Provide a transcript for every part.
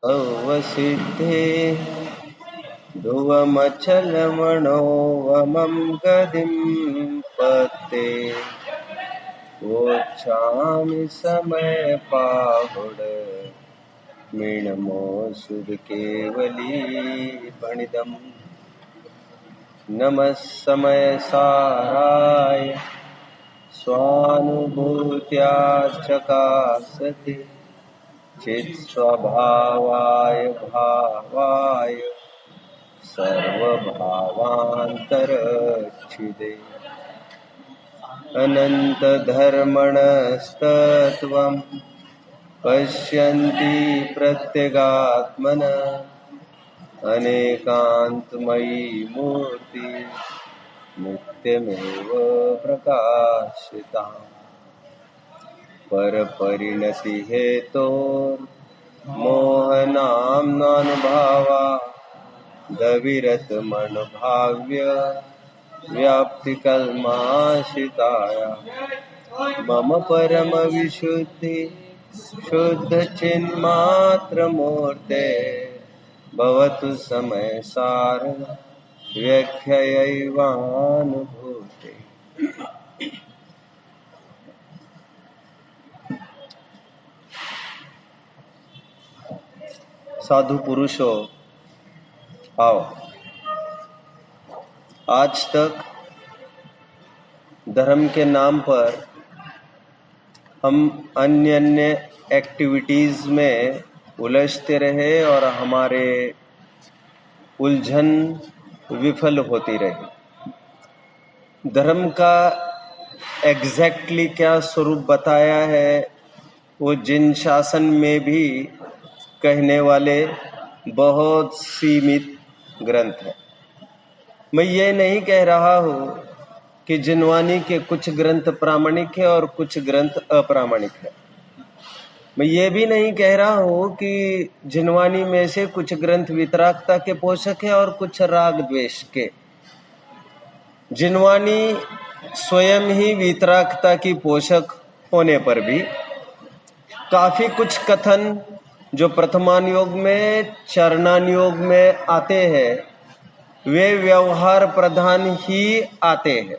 अवसिद्धे ध्रुवमचलमणो वमं गतिं पते वोच्छामि समयपाहुड मीनमो सुध केवली बणिदम् नमः समय साराय स्वानुभूत्या चकासते चित् स्वभावाय भावाय सर्वभावान्तरच्छिदे अनंत धर्मणस्तत्वं पश्यन्ति प्रत्यगात्मन अनेकान्तमयी मूर्ति नित्यमेव प्रकाशिता परपरिणति हेतोर्मोहनाम्नानुभावा दविरतमनुभाव्य व्याप्तिकल्माशिताया मम परम विशुद्धि शुद्ध चिन्मात्रमूर्ते भवतु समय सार व्याख्यैवानुभूते। साधु पुरुषों, आओ, आज तक धर्म के नाम पर हम अन्य एक्टिविटीज में उलझते रहे और हमारे उलझन विफल होती रही। धर्म का एग्जैक्टली क्या स्वरूप बताया है वो जिन शासन में भी कहने वाले बहुत सीमित ग्रंथ है। मैं ये नहीं कह रहा हूँ कि जिनवानी के कुछ ग्रंथ प्रामाणिक है और कुछ ग्रंथ अप्रामाणिक है। मैं ये भी नहीं कह रहा हूँ कि जिनवानी में से कुछ ग्रंथ वितरागता के पोषक है और कुछ राग द्वेष के। जिनवानी स्वयं ही वितरागता की पोषक होने पर भी काफी कुछ कथन जो प्रथमान योग में चरणान योग में आते हैं वे व्यवहार प्रधान ही आते हैं।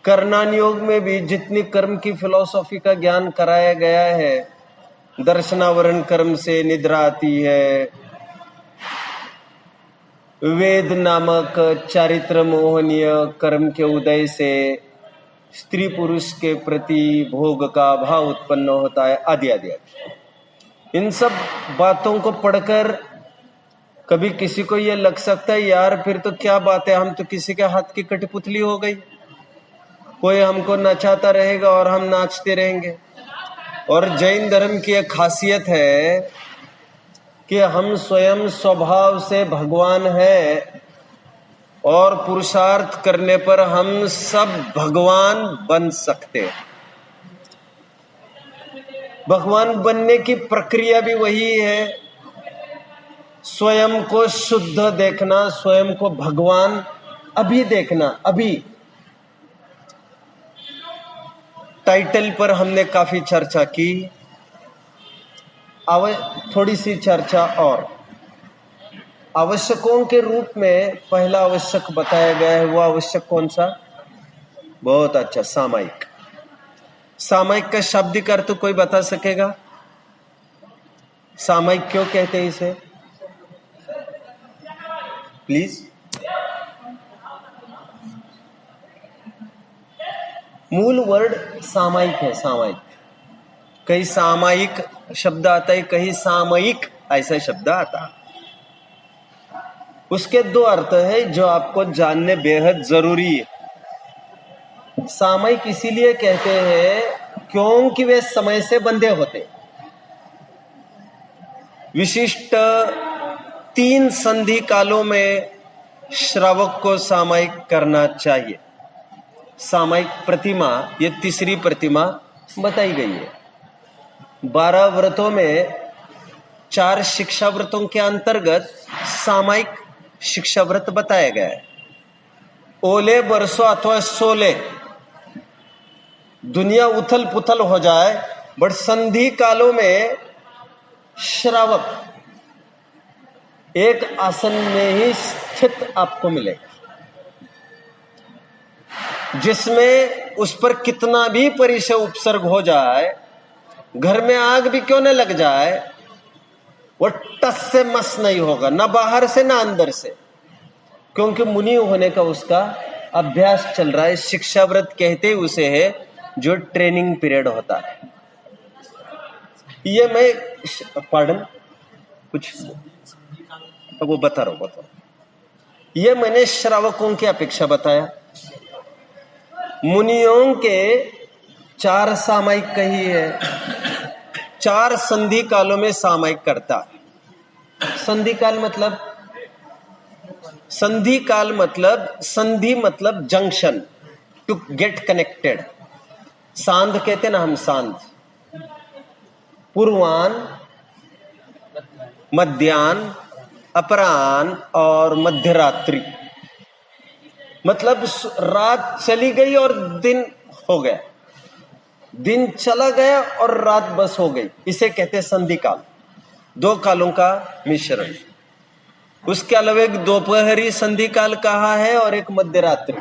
कर्णान योग में भी जितनी कर्म की फिलॉसफी का ज्ञान कराया गया है, दर्शनावरण कर्म से निद्रा आती है, वेद नामक चारित्र मोहनीय कर्म के उदय से स्त्री पुरुष के प्रति भोग का भाव उत्पन्न होता है, आदि आदि आदि। इन सब बातों को पढ़कर कभी किसी को ये लग सकता है यार फिर तो क्या बात है, हम तो किसी के हाथ की कठपुतली हो गई, कोई हमको नचाता रहेगा और हम नाचते रहेंगे। और जैन धर्म की एक खासियत है कि हम स्वयं स्वभाव से भगवान हैं और पुरुषार्थ करने पर हम सब भगवान बन सकते हैं। भगवान बनने की प्रक्रिया भी वही है, स्वयं को शुद्ध देखना, स्वयं को भगवान अभी देखना। अभी टाइटल पर हमने काफी चर्चा की, थोड़ी सी चर्चा और। आवश्यकों के रूप में पहला आवश्यक बताया गया है, वो आवश्यक कौन सा? बहुत अच्छा, सामायिक। सामायिक का शाब्दिक अर्थ कोई बता सकेगा? सामायिक क्यों कहते हैं इसे? प्लीज। मूल वर्ड सामायिक है, सामायिक। कहीं सामायिक शब्द आता है, कहीं सामयिक ऐसा शब्द आता है। उसके दो अर्थ है जो आपको जानने बेहद जरूरी है। सामयिक इसीलिए कहते हैं क्योंकि वे समय से बंधे होते। विशिष्ट 3 संधि कालों में श्रावक को सामयिक करना चाहिए। सामयिक प्रतिमा, ये तीसरी प्रतिमा बताई गई है। 12 व्रतों में 4 शिक्षा व्रतों के अंतर्गत सामयिक शिक्षा व्रत बताया गया है। ओले बरसो अथवा सोले, दुनिया उथल पुथल हो जाए, बट संधि कालों में श्रावक एक आसन में ही स्थित आपको मिलेगा, जिसमें उस पर कितना भी परिचय उपसर्ग हो जाए, घर में आग भी क्यों न लग जाए, वो टस से मस नहीं होगा, ना बाहर से ना अंदर से, क्योंकि मुनि होने का उसका अभ्यास चल रहा है। शिक्षाव्रत कहते उसे है जो ट्रेनिंग पीरियड होता है। ये मैं पार्डन कुछ वो बता रहा हूं। ये मैंने श्रावकों की अपेक्षा बताया। मुनियों के 4 सामायिक कही है, 4 संधि कालों में सामायिक करता है। संधि काल मतलब संधि मतलब जंक्शन, टू गेट कनेक्टेड। सांध कहते ना हम, सांध पूर्वान, मध्याह्न, अपराह्न और मध्यरात्रि, मतलब रात चली गई और दिन हो गया, दिन चला गया और रात बस हो गई, इसे कहते हैं संधि काल। 2 कालों का मिश्रण। उसके अलावा एक दोपहरी संधि काल कहा है और एक मध्यरात्रि।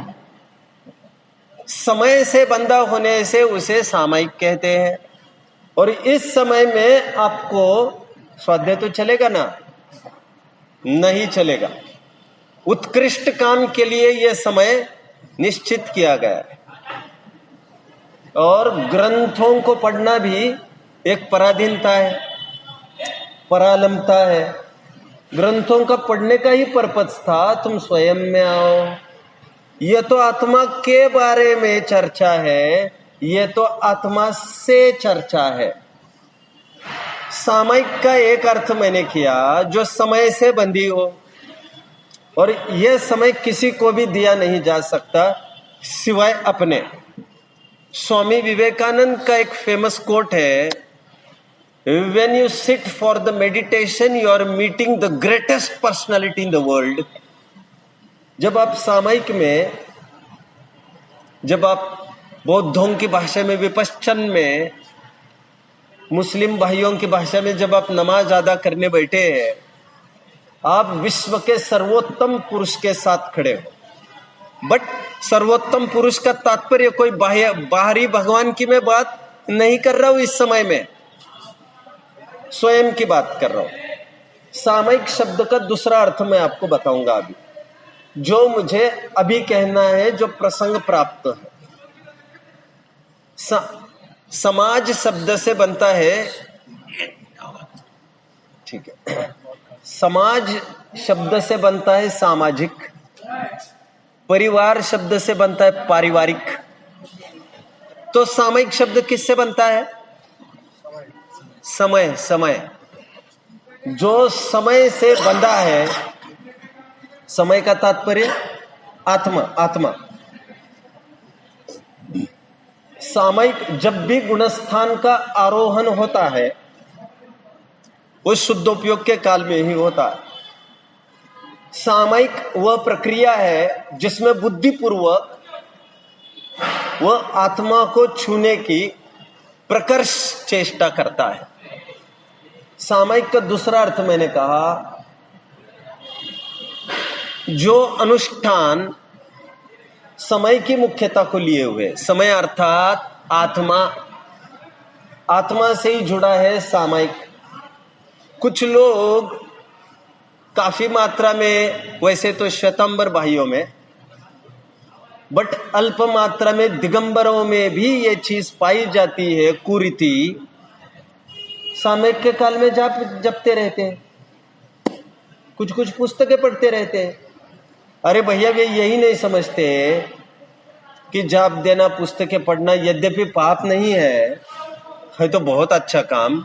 समय से बंधा होने से उसे सामायिक कहते हैं। और इस समय में आपको स्वाध्याय तो चलेगा ना? नहीं चलेगा। उत्कृष्ट काम के लिए यह समय निश्चित किया गया है। और ग्रंथों को पढ़ना भी एक पराधीनता है, परालंबता है। ग्रंथों का पढ़ने का ही पर्पस था तुम स्वयं में आओ। यह तो आत्मा के बारे में चर्चा है, यह तो आत्मा से चर्चा है। सामायिक का एक अर्थ मैंने किया जो समय से बंधी हो, और यह समय किसी को भी दिया नहीं जा सकता सिवाय अपने। स्वामी विवेकानंद का एक फेमस कोट है, When you sit for the meditation, you are meeting the greatest personality in the world. जब आप सामायिक में, जब आप बौद्धों की भाषा में विपश्चन में, मुस्लिम भाइयों की भाषा में जब आप नमाज अदा करने बैठे हैं, आप विश्व के सर्वोत्तम पुरुष के साथ खड़े हो। बट सर्वोत्तम पुरुष का तात्पर्य कोई बाहरी भगवान की मैं बात नहीं कर रहा हूं, इस समय में स्वयं की बात कर रहा हूं। सामायिक शब्द का दूसरा अर्थ मैं आपको बताऊंगा अभी, जो मुझे अभी कहना है, जो प्रसंग प्राप्त है। समाज शब्द से बनता है, ठीक है, समाज शब्द से बनता है सामाजिक, परिवार शब्द से बनता है पारिवारिक। तो सामायिक शब्द किससे बनता है? समय। समय जो समय से बंधा है, समय का तात्पर्य आत्मा। आत्मा सामायिक जब भी गुणस्थान का आरोहण होता है, वो शुद्धोपयोग के काल में ही होता है। सामायिक वह प्रक्रिया है जिसमें बुद्धिपूर्वक वह आत्मा को छूने की प्रकर्ष चेष्टा करता है। सामायिक का दूसरा अर्थ मैंने कहा, जो अनुष्ठान समय की मुख्यता को लिए हुए, समय अर्थात आत्मा, आत्मा से ही जुड़ा है सामायिक। कुछ लोग काफी मात्रा में, वैसे तो श्वेतांबर भाइयों में, बट अल्प मात्रा में दिगंबरों में भी ये चीज पाई जाती है, कुरीति। सामयिक के काल में जाप जपते रहते हैं, कुछ कुछ पुस्तकें पढ़ते रहते हैं। अरे भैया, वे यही नहीं समझते कि जाप देना, पुस्तकें पढ़ना यद्यपि पाप नहीं है तो बहुत अच्छा काम,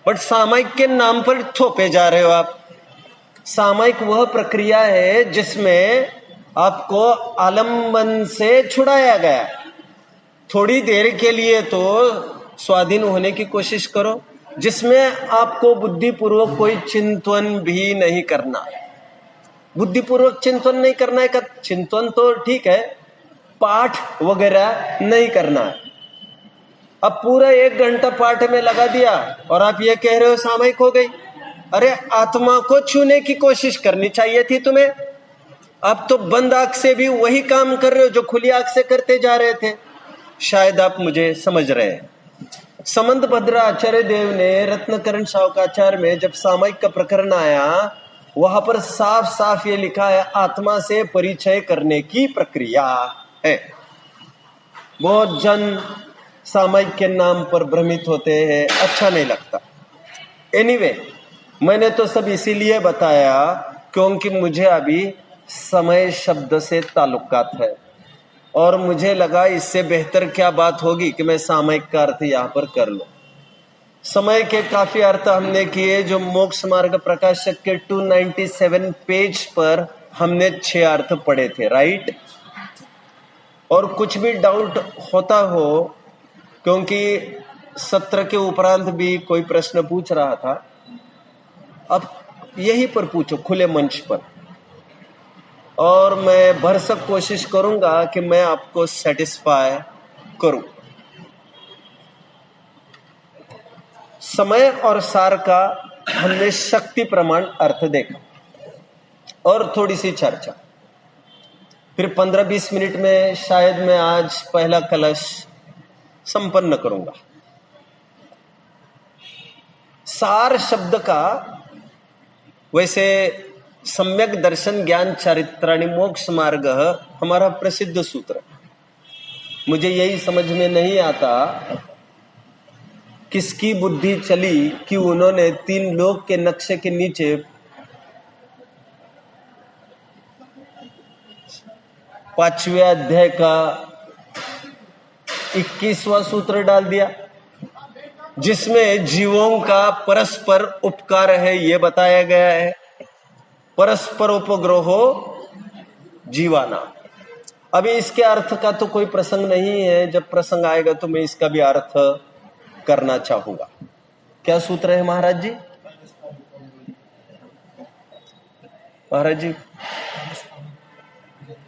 बट सामायिक के नाम पर थोपे जा रहे हो आप। सामायिक वह प्रक्रिया है जिसमें आपको आलम्बन से छुड़ाया गया। थोड़ी देर के लिए तो स्वाधीन होने की कोशिश करो, जिसमें आपको बुद्धिपूर्वक कोई चिंतन भी नहीं करना। बुद्धिपूर्वक चिंतन नहीं करना है, चिंतन तो ठीक है, पाठ वगैरह नहीं करना है। अब पूरा 1 घंटा पाठ में लगा दिया और आप ये कह रहे हो सामयिक हो गई। अरे आत्मा को छूने की कोशिश करनी चाहिए थी तुम्हें। आप तो बंद आंख से भी वही काम कर रहे हो जो खुली आंख से करते जा रहे थे। शायद आप मुझे समझ रहे हैं। समंत भद्र आचार्य देव ने रत्नकरण शावकाचार्य में जब सामयिक का प्रकरण आया, वहां पर साफ साफ ये लिखा है, आत्मा से परिचय करने की प्रक्रिया है। बहुत जन सामयिक के नाम पर भ्रमित होते हैं, अच्छा नहीं लगता। एनीवे, मैंने तो सब इसीलिए बताया क्योंकि मुझे अभी समय शब्द से ताल्लुकात है और मुझे लगा इससे बेहतर क्या बात होगी कि मैं सामयिक का अर्थ यहां पर कर लूं। समय के काफी अर्थ हमने किए, जो मोक्ष मार्ग प्रकाशक के 297 पेज पर हमने 6 अर्थ पढ़े थे, राइट। और कुछ भी डाउट होता हो, क्योंकि सत्र के उपरांत भी कोई प्रश्न पूछ रहा था, अब यहीं पर पूछो खुले मंच पर, और मैं भरसक कोशिश करूंगा कि मैं आपको सेटिस्फाई करूं। समय और सार का हमने शक्ति प्रमाण अर्थ देखा और थोड़ी सी चर्चा। फिर 15-20 मिनट में शायद मैं आज पहला कलश संपन्न करूंगा। सार शब्द का वैसे सम्यक दर्शन ज्ञान चारित्राणि मोक्ष मार्ग हमारा प्रसिद्ध सूत्र। मुझे यही समझ में नहीं आता किसकी बुद्धि चली कि उन्होंने 3 लोक के नक्शे के नीचे 5वें अध्याय का 21वां सूत्र डाल दिया, जिसमें जीवों का परस्पर उपकार है ये बताया गया है। परस्पर उपग्रहो जीवाना। अभी इसके अर्थ का तो कोई प्रसंग नहीं है, जब प्रसंग आएगा तो मैं इसका भी अर्थ करना चाहूंगा। क्या सूत्र है महाराज जी? महाराज जी,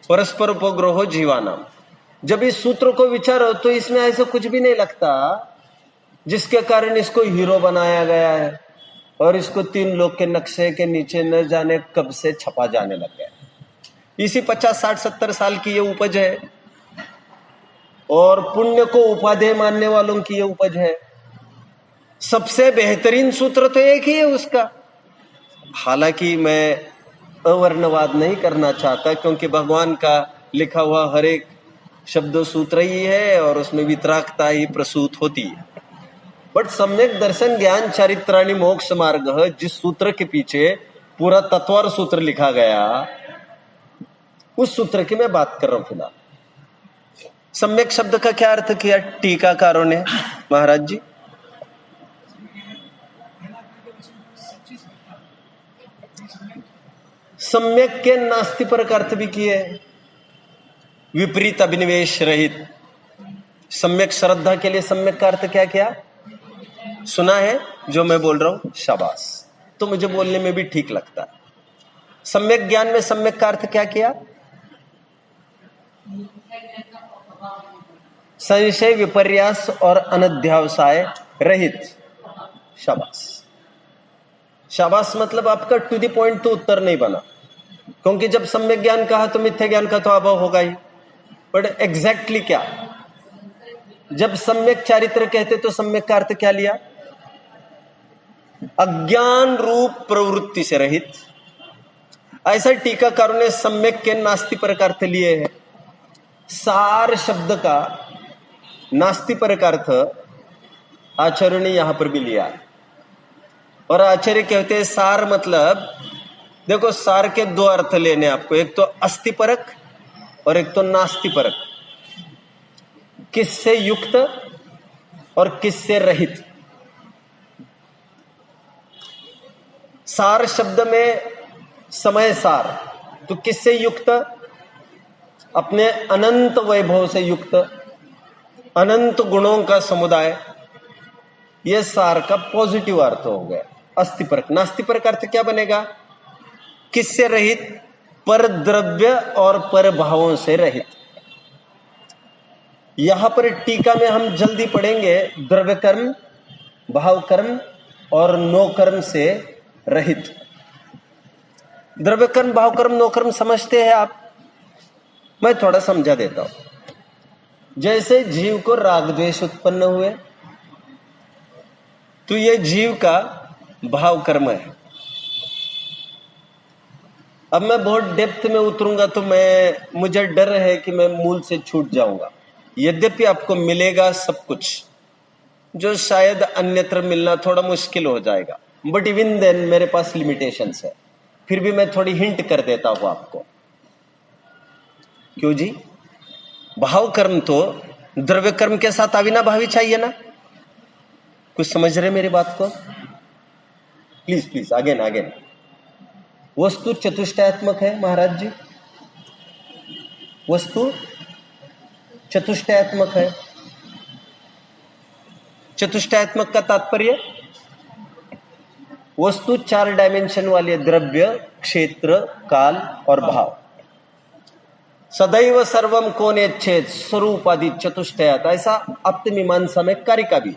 परस्पर उपग्रहो जीवाना। जब इस सूत्र को विचारो तो इसमें ऐसा कुछ भी नहीं लगता जिसके कारण इसको हीरो बनाया गया है और इसको 3 लोक के नक्शे के नीचे न जाने कब से छपा जाने लग गया। इसी 50, 60, 70 साल की ये उपज है और पुण्य को उपादेय मानने वालों की ये उपज है। सबसे बेहतरीन सूत्र तो एक ही है उसका। हालांकि मैं अवर्णवाद नहीं करना चाहता, क्योंकि भगवान का लिखा हुआ हर एक शब्द सूत्र ही है और उसमें वितरागता ही प्रसूत होती है। बट सम्यक दर्शन ज्ञान चारित्राणि मोक्ष मार्ग, जिस सूत्र के पीछे पूरा तत्वार सूत्र लिखा गया, उस सूत्र की मैं बात कर रहा हूं फिलहाल। सम्यक शब्द का क्या अर्थ किया टीकाकारों ने महाराज जी? सम्यक के नास्ति पर का अर्थ भी किए, विपरीत अभिनिवेश रहित। सम्यक श्रद्धा के लिए सम्यक का अर्थ क्या किया? सुना है जो मैं बोल रहा हूं? शाबाश, तो मुझे बोलने में भी ठीक लगता है। सम्यक ज्ञान में सम्यक का अर्थ क्या किया? संशय विपर्यास और अनध्यावसाय रहित। शाबाश। शाबाश मतलब आपका टू द पॉइंट तो उत्तर नहीं बना, क्योंकि जब सम्यक ज्ञान कहा तो मिथ्या ज्ञान का तो अभाव होगा ही। बट एग्जैक्टली क्या? जब सम्यक चारित्र कहते तो सम्यक का अर्थ क्या लिया? अज्ञान रूप प्रवृत्ति से रहित। ऐसा टीकाकारों ने सम्यक के नास्ति पर का अर्थ लिए है। सार शब्द का नास्ति पर का अर्थ आचार्यों ने यहां पर भी लिया है। और आचार्य कहते हैं सार मतलब, देखो सार के 2 अर्थ लेने आपको, एक तो अस्ति परक और एक तो नास्ति परक। किससे युक्त और किससे रहित। सार शब्द में समय सार, तो किससे युक्त? अपने अनंत वैभव से युक्त, अनंत गुणों का समुदाय। यह सार का पॉजिटिव अर्थ हो गया अस्तिपरक। नास्तिपरक अर्थ क्या बनेगा? किससे रहित? पर द्रव्य और पर भावों से रहित। यहां पर टीका में हम जल्दी पढ़ेंगे द्रव्य कर्म, भाव कर्म और नो कर्म से रहित। द्रव्य कर्म, भाव कर्म, नो कर्म समझते हैं आप? मैं थोड़ा समझा देता हूं। जैसे जीव को राग द्वेष उत्पन्न हुए तो ये जीव का भाव कर्म है। अब मैं बहुत डेप्थ में उतरूंगा तो मुझे डर है कि मैं मूल से छूट जाऊंगा। यद्यपि आपको मिलेगा सब कुछ जो शायद अन्यत्र मिलना थोड़ा मुश्किल हो जाएगा, बट इवन देन मेरे पास लिमिटेशंस है। फिर भी मैं थोड़ी हिंट कर देता हूं आपको। क्यों जी? भाव कर्म तो द्रव्य कर्म के साथ अविनाभावी चाहिए ना? कुछ समझ रहे मेरी बात को? Please please again again. वस्तु चतुष्टयात्मक है महाराज जी, वस्तु चतुष्टयात्मक है। चतुष्टयात्मक का तात्पर्य वस्तु 4 डायमेंशन वाली है, द्रव्य, क्षेत्र, काल और भाव। सदैव सर्वम को नेच्छेद स्वरूपादि चतुष्टयात्, ऐसा आप्तमीमांसा में कारिका भी।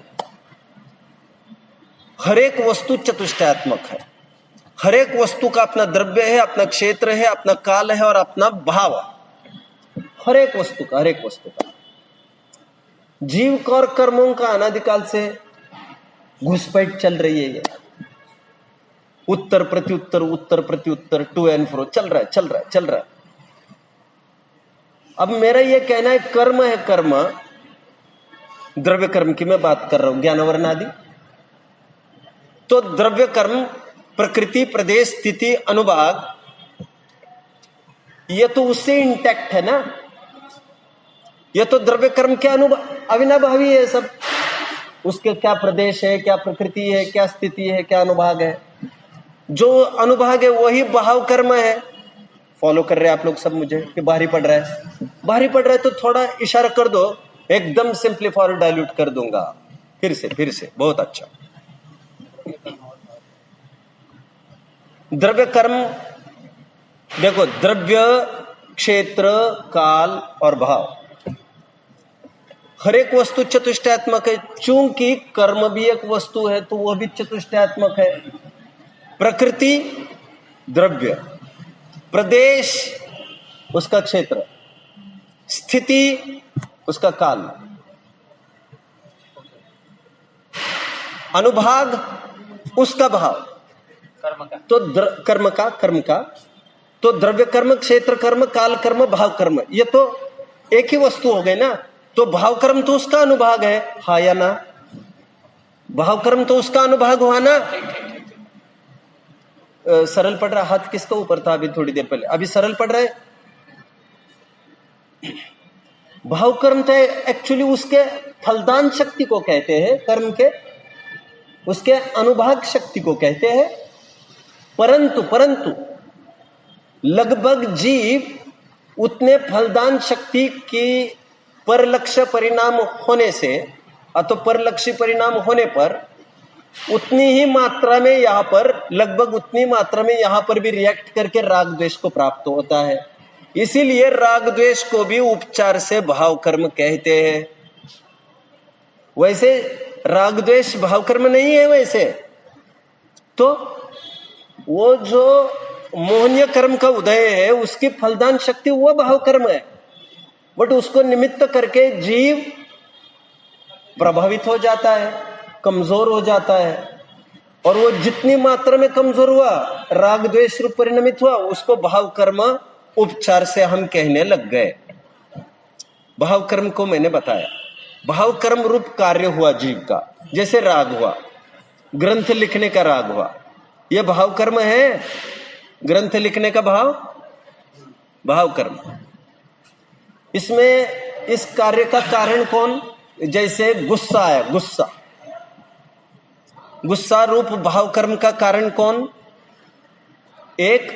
हर एक वस्तु चतुष्टयात्मक है। हर एक वस्तु का अपना द्रव्य है, अपना क्षेत्र है, अपना काल है और अपना भाव है। हर एक वस्तु का जीव का और कर्मों का अनादिकाल से घुसपैठ चल रही है। ये उत्तर प्रत्युत्तर टू एंड फ्रो चल रहा है। अब मेरा ये कहना है कर्म है, कर्म द्रव्य कर्म की मैं बात कर रहा हूं, ज्ञानवर्ण आदि। तो द्रव्य कर्म प्रकृति, प्रदेश, स्थिति, अनुभाग, ये तो उससे इंटैक्ट है ना। ये तो द्रव्य कर्म के अविनाभावी है सब। उसके क्या प्रदेश है, क्या प्रकृति है, क्या स्थिति है, क्या अनुभाग है। जो अनुभाग है वही भाव कर्म है। फॉलो कर रहे हैं आप लोग सब मुझे कि भारी पड़ रहा है तो थोड़ा इशारा कर दो, एकदम सिंप्लीफाई और डाइल्यूट कर दूंगा। फिर से बहुत अच्छा। द्रव्य कर्म देखो, द्रव्य, क्षेत्र, काल और भाव, हर एक वस्तु चतुष्टयात्मक है। चूंकि कर्म भी एक वस्तु है तो वह भी चतुष्टयात्मक है। प्रकृति द्रव्य, प्रदेश उसका क्षेत्र, स्थिति उसका काल, अनुभाग उसका भाव, तो कर्म का तो द्रव्य कर्म, क्षेत्र कर्म, काल कर्म, भाव कर्म, ये तो एक ही वस्तु हो गई ना। तो भाव कर्म तो उसका अनुभाग है, हा या ना? भाव कर्म तो उसका अनुभाग हुआ ना। सरल पढ़ रहा, हाथ किसका ऊपर था अभी थोड़ी देर पहले? अभी सरल पढ़ रहा है। भाव कर्म तो एक्चुअली उसके फलदान शक्ति को कहते हैं, कर्म के उसके अनुभाग शक्ति को कहते हैं। परंतु लगभग जीव उतने फलदान शक्ति की परलक्ष्य परिणाम होने से अथवा परलक्षी परिणाम होने पर उतनी ही मात्रा में यहां पर, लगभग उतनी मात्रा में यहां पर भी रिएक्ट करके राग द्वेष को प्राप्त होता है। इसीलिए राग द्वेष को भी उपचार से भाव कर्म कहते हैं। वैसे राग द्वेष भाव कर्म नहीं है। वैसे तो वो जो मोहनीय कर्म का उदय है उसकी फलदान शक्ति वो भाव कर्म है, बट उसको निमित्त करके जीव प्रभावित हो जाता है, कमजोर हो जाता है। और वो जितनी मात्रा में कमजोर हुआ, राग द्वेष रूप परिणमित हुआ, उसको भाव कर्म उपचार से हम कहने लग गए। भाव कर्म को मैंने बताया, भाव कर्म रूप कार्य हुआ जीव का। जैसे राग हुआ, ग्रंथ लिखने का राग हुआ, यह भाव कर्म है। ग्रंथ लिखने का भाव कर्म। इसमें इस कार्य का कारण कौन? जैसे गुस्सा है, गुस्सा रूप भाव कर्म का कारण कौन? एक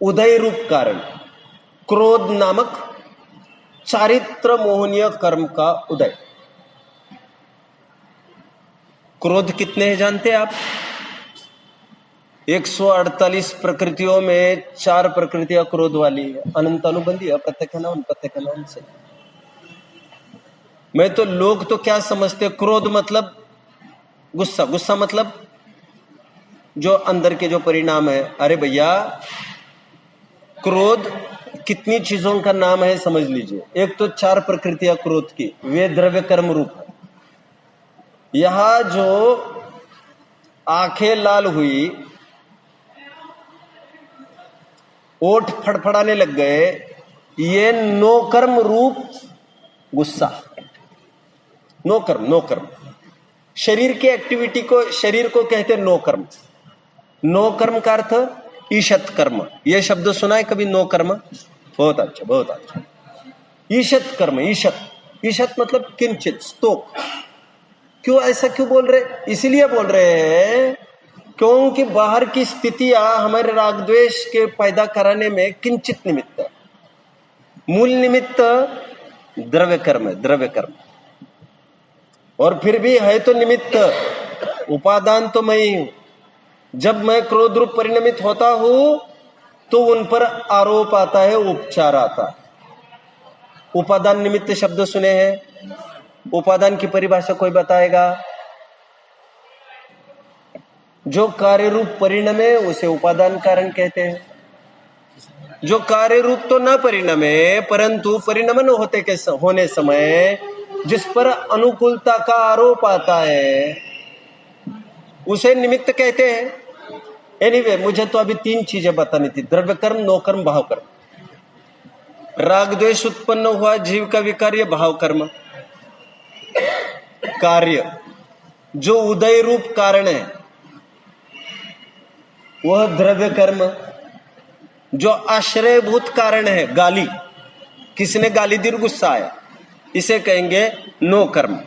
उदय रूप कारण, क्रोध नामक चारित्र मोहनीय कर्म का उदय। क्रोध कितने हैं जानते हैं आप? 148 प्रकृतियों में 4 प्रकृतियां क्रोध वाली है। अनंत अनुबंधी, अप्रत्यक्ष नाम से। मैं तो लोग तो क्या समझते, क्रोध मतलब गुस्सा, गुस्सा मतलब जो अंदर के जो परिणाम है। अरे भैया, क्रोध कितनी चीजों का नाम है समझ लीजिए। एक तो 4 प्रकृतियां क्रोध की, वे द्रव्य कर्म रूप है। यहां जो आंखें लाल हुई, ओठ फड़फड़ाने लग गए, ये नो कर्म रूप गुस्सा। नो कर्म, नो कर्म। शरीर की एक्टिविटी को, शरीर को कहते हैं नो कर्म। नो कर्म का अर्थ ईशत कर्म। यह शब्द सुना है कभी, नो कर्म? बहुत अच्छा, बहुत अच्छा। ईशत कर्म, ईशत, ईशत मतलब किंचित, स्तोक। क्यों ऐसा क्यों बोल रहे? इसलिए बोल रहे हैं क्योंकि बाहर की स्थितियां हमारे राग द्वेष के पैदा कराने में किंचित निमित्त है। मूल निमित्त द्रव्य कर्म है, द्रव्य कर्म। और फिर भी है तो निमित्त, उपादान तो मैं ही हूं। जब मैं क्रोध रूप परिणमित होता हूं तो उन पर आरोप आता है, उपचार आता है। उपादान निमित्त शब्द सुने हैं? उपादान की परिभाषा कोई बताएगा? जो कार्य रूप परिणमे उसे उपादान कारण कहते हैं। जो कार्य रूप तो न परिणमे परंतु परिणमन होने समय जिस पर अनुकूलता का आरोप आता है उसे निमित्त कहते हैं। एनीवे, मुझे तो अभी 3 चीजें बतानी थी, द्रव्य कर्म, नो कर्म, भाव कर्म। राग द्वेष उत्पन्न हुआ, जीव का विकार्य भाव कर्म। कार्य जो उदय रूप कारण है वह द्रव्य कर्म। जो आश्रयभूत कारण है, गाली, किसने गाली दी, गुस्सा आया, इसे कहेंगे नो कर्म।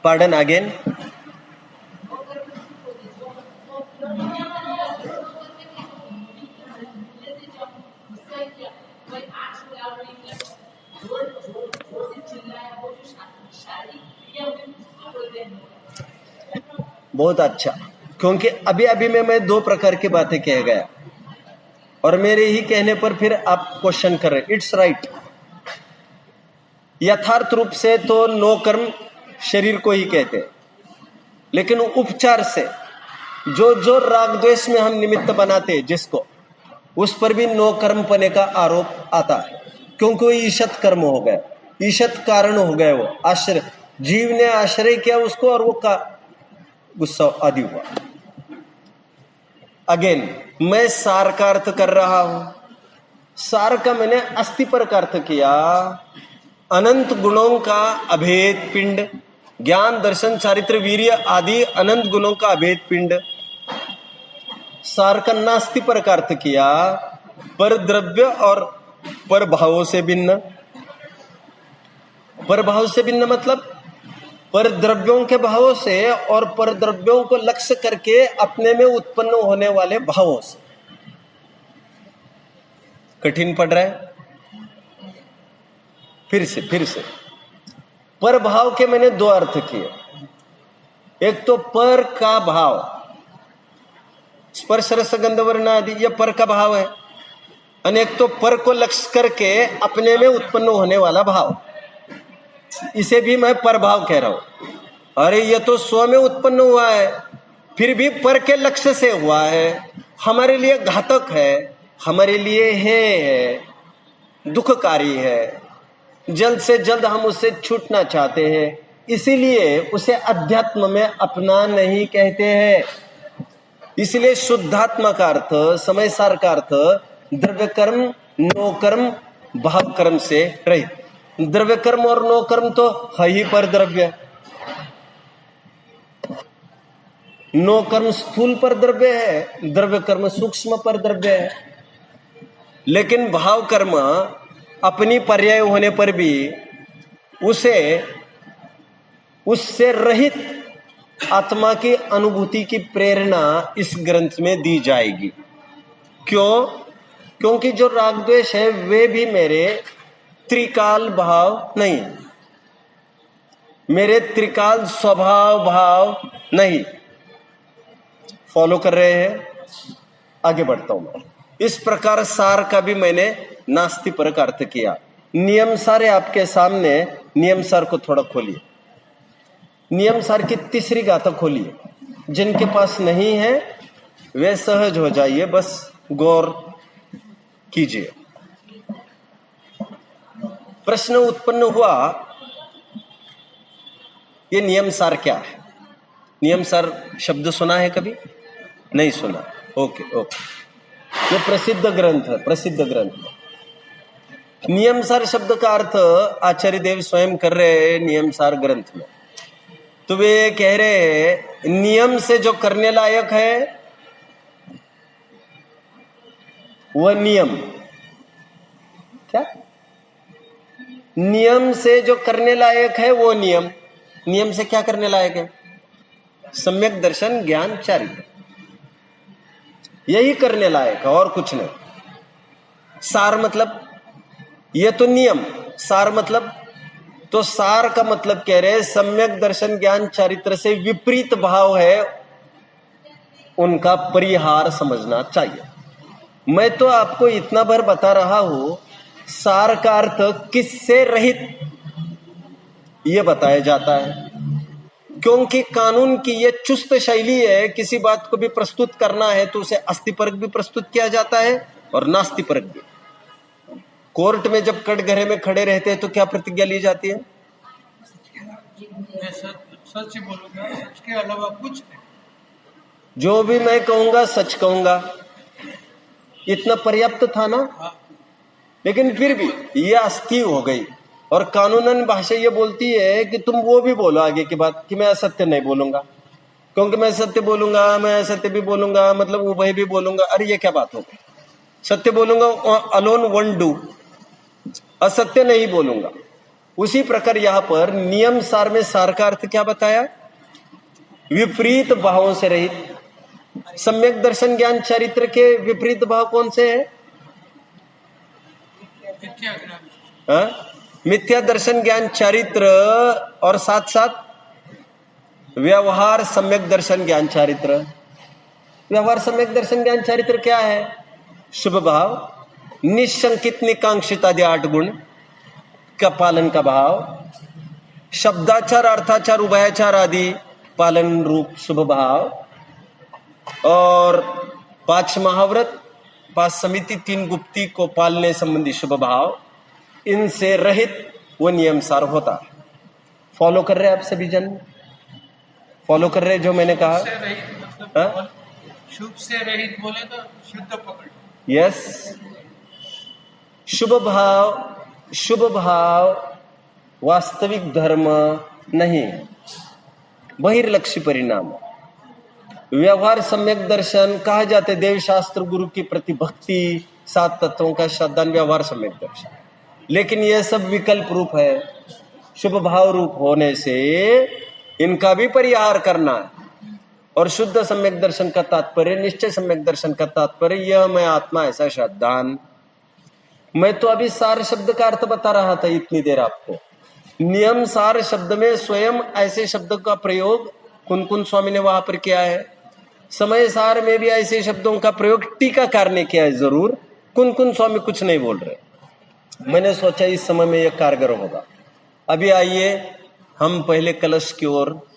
Pardon again. बहुत अच्छा, क्योंकि अभी अभी में मैं 2 प्रकार की बातें कह गया और मेरे ही कहने पर फिर आप क्वेश्चन कर रहे। It's right. यथार्थ रूप से तो नो कर्म शरीर को ही कहते हैं, लेकिन उपचार से जो जो राग द्वेष में हम निमित्त बनाते हैं जिसको, उस पर भी नो कर्म पने का आरोप आता है, क्योंकि वो ईशत कर्म हो गए, ईशत कारण हो गए। वो आश्रय, जीव ने आश्रय किया उसको और वो का गुस्सा आदि हुआ। अगेन, मैं सार का अर्थ कर रहा हूं। सार का मैंने अस्थि पर का अर्थ किया। अनंत गुणों का अभेद पिंड, ज्ञान दर्शन चारित्र वीर्य आदि अनंत गुणों का अभेद पिंड। सार का नास्ति पर का अर्थ किया, पर द्रव्य और पर भावों से भिन्न। पर भाव से भिन्न मतलब पर द्रव्यों के भावों से और पर द्रव्यों को लक्ष्य करके अपने में उत्पन्न होने वाले भावों से। कठिन पड़ रहा है? फिर से पर भाव के मैंने 2 अर्थ किए। एक तो पर का भाव, स्पर्श रस गंध वर्ण आदि, ये पर का भाव है। अनेक तो पर को लक्ष्य करके अपने में उत्पन्न होने वाला भाव, इसे भी मैं पर भाव कह रहा हूं। अरे ये तो स्व में उत्पन्न हुआ है, फिर भी पर के लक्ष्य से हुआ है, हमारे लिए घातक है, हमारे लिए है दुखकारी है, जल्द से जल्द हम उससे छूटना चाहते हैं, इसीलिए उसे अध्यात्म में अपना नहीं कहते हैं। इसलिए शुद्धात्मा का अर्थ, समय सार का अर्थ द्रव्य कर्म, नो कर्म, भाव कर्म से रहित। द्रव्य कर्म और नो कर्म तो है ही पर द्रव्य। नो कर्म स्थूल पर द्रव्य है, द्रव्य कर्म सूक्ष्म पर द्रव्य है। लेकिन भाव कर्म अपनी पर्याय होने पर भी उससे रहित आत्मा की अनुभूति की प्रेरणा इस ग्रंथ में दी जाएगी। क्यों? क्योंकि जो राग द्वेष है वे भी मेरे त्रिकाल भाव नहीं, मेरे त्रिकाल स्वभाव भाव नहीं। फॉलो कर रहे हैं? आगे बढ़ता हूं मैं। इस प्रकार सार का भी मैंने नास्ति परक अर्थ किया। नियम सार है आपके सामने, नियम सार को थोड़ा खोलिए, नियम सार की तीसरी गाथा खोलिए। जिनके पास नहीं है वे सहज हो जाइए, बस गौर कीजिए। प्रश्न उत्पन्न हुआ, ये नियम सार क्या है? नियम सार शब्द सुना है कभी? नहीं सुना? ओके ओके, ये प्रसिद्ध ग्रंथ है, प्रसिद्ध ग्रंथ। नियम सार शब्द का अर्थ आचार्य देव स्वयं कर रहे हैं नियम सार ग्रंथ में। तो वे कह रहे हैं नियम से जो करने लायक है वह नियम, क्या नियम से जो करने लायक है वो नियम। नियम से क्या करने लायक है? सम्यक दर्शन ज्ञान चारित्र, यही करने लायक है और कुछ नहीं। सार मतलब ये तो नियम, सार मतलब तो सार का मतलब कह रहे सम्यक दर्शन ज्ञान चारित्र से विपरीत भाव है उनका परिहार समझना चाहिए। मैं तो आपको इतना भर बता रहा हूं, सार का अर्थ किससे रहित यह बताया जाता है, क्योंकि कानून की यह चुस्त शैली है। किसी बात को भी प्रस्तुत करना है तो उसे अस्थिपरक भी प्रस्तुत किया जाता है और नास्तिपरक भी। कोर्ट में जब कटघरे में खड़े रहते हैं तो क्या प्रतिज्ञा ली जाती है? मैं सच बोलूंगा, सच के अलावा कुछ नहीं। जो भी मैं कहूंगा सच कहूंगा, इतना पर्याप्त था ना। लेकिन फिर भी यह अस्थि हो गई और कानूनन भाषा ये बोलती है कि तुम वो भी बोलो आगे की बात कि मैं असत्य नहीं बोलूंगा, क्योंकि मैं सत्य बोलूंगा मैं असत्य भी बोलूंगा, मतलब उभय भी बोलूंगा। अरे ये क्या बात हो गई? सत्य बोलूंगा अलोन वन डू, असत्य नहीं बोलूंगा। उसी प्रकार यहां पर नियम सार में सार का अर्थ क्या बताया? विपरीत भावों से रहित। सम्यक दर्शन ज्ञान चरित्र के विपरीत भाव कौन से है? मिथ्या दर्शन ज्ञान चरित्र और साथ साथ व्यवहार सम्यक दर्शन ज्ञान चरित्र। व्यवहार सम्यक दर्शन ज्ञान चरित्र क्या है? शुभ भाव, निशंकित निकांक्षित आदि 8 गुण का पालन का भाव, शब्दाचार अर्थाचार उभयाचार आदि पालन रूप शुभ भाव, और 5 महाव्रत 5 समिति 3 गुप्ती को पालने संबंधी शुभ भाव, इनसे रहित वो नियम सार होता। फॉलो कर रहे हैं आप सभी जन? फॉलो कर रहे हैं जो मैंने कहा? मतलब शुभ से रहित बोले तो शुद्ध पकड़। यस, शुभ भाव वास्तविक धर्म नहीं, बहिर्लक्षी परिणाम। व्यवहार सम्यक दर्शन कहा जाते देव शास्त्र गुरु की प्रति भक्ति, 7 तत्वों का श्रद्धान व्यवहार सम्यक दर्शन। लेकिन यह सब विकल्प रूप है। शुभ भाव रूप होने से इनका भी परिहार करना है। और शुद्ध सम्यक दर्शन का तात्पर्य, निश्चय सम्यक दर्शन का तात्पर्य यह मैं आत्मा ऐसा श्रद्धान। मैं तो अभी सार शब्द का अर्थ बता रहा था इतनी देर आपको। नियम सार शब्द में स्वयं ऐसे शब्द का प्रयोग कुन स्वामी ने वहां पर किया है। समय सार में भी ऐसे शब्दों का प्रयोग टीकाकार ने किया है जरूर, कुन स्वामी कुछ नहीं बोल रहे। मैंने सोचा इस समय में यह कारगर होगा। अभी आइए हम पहले कलश की ओर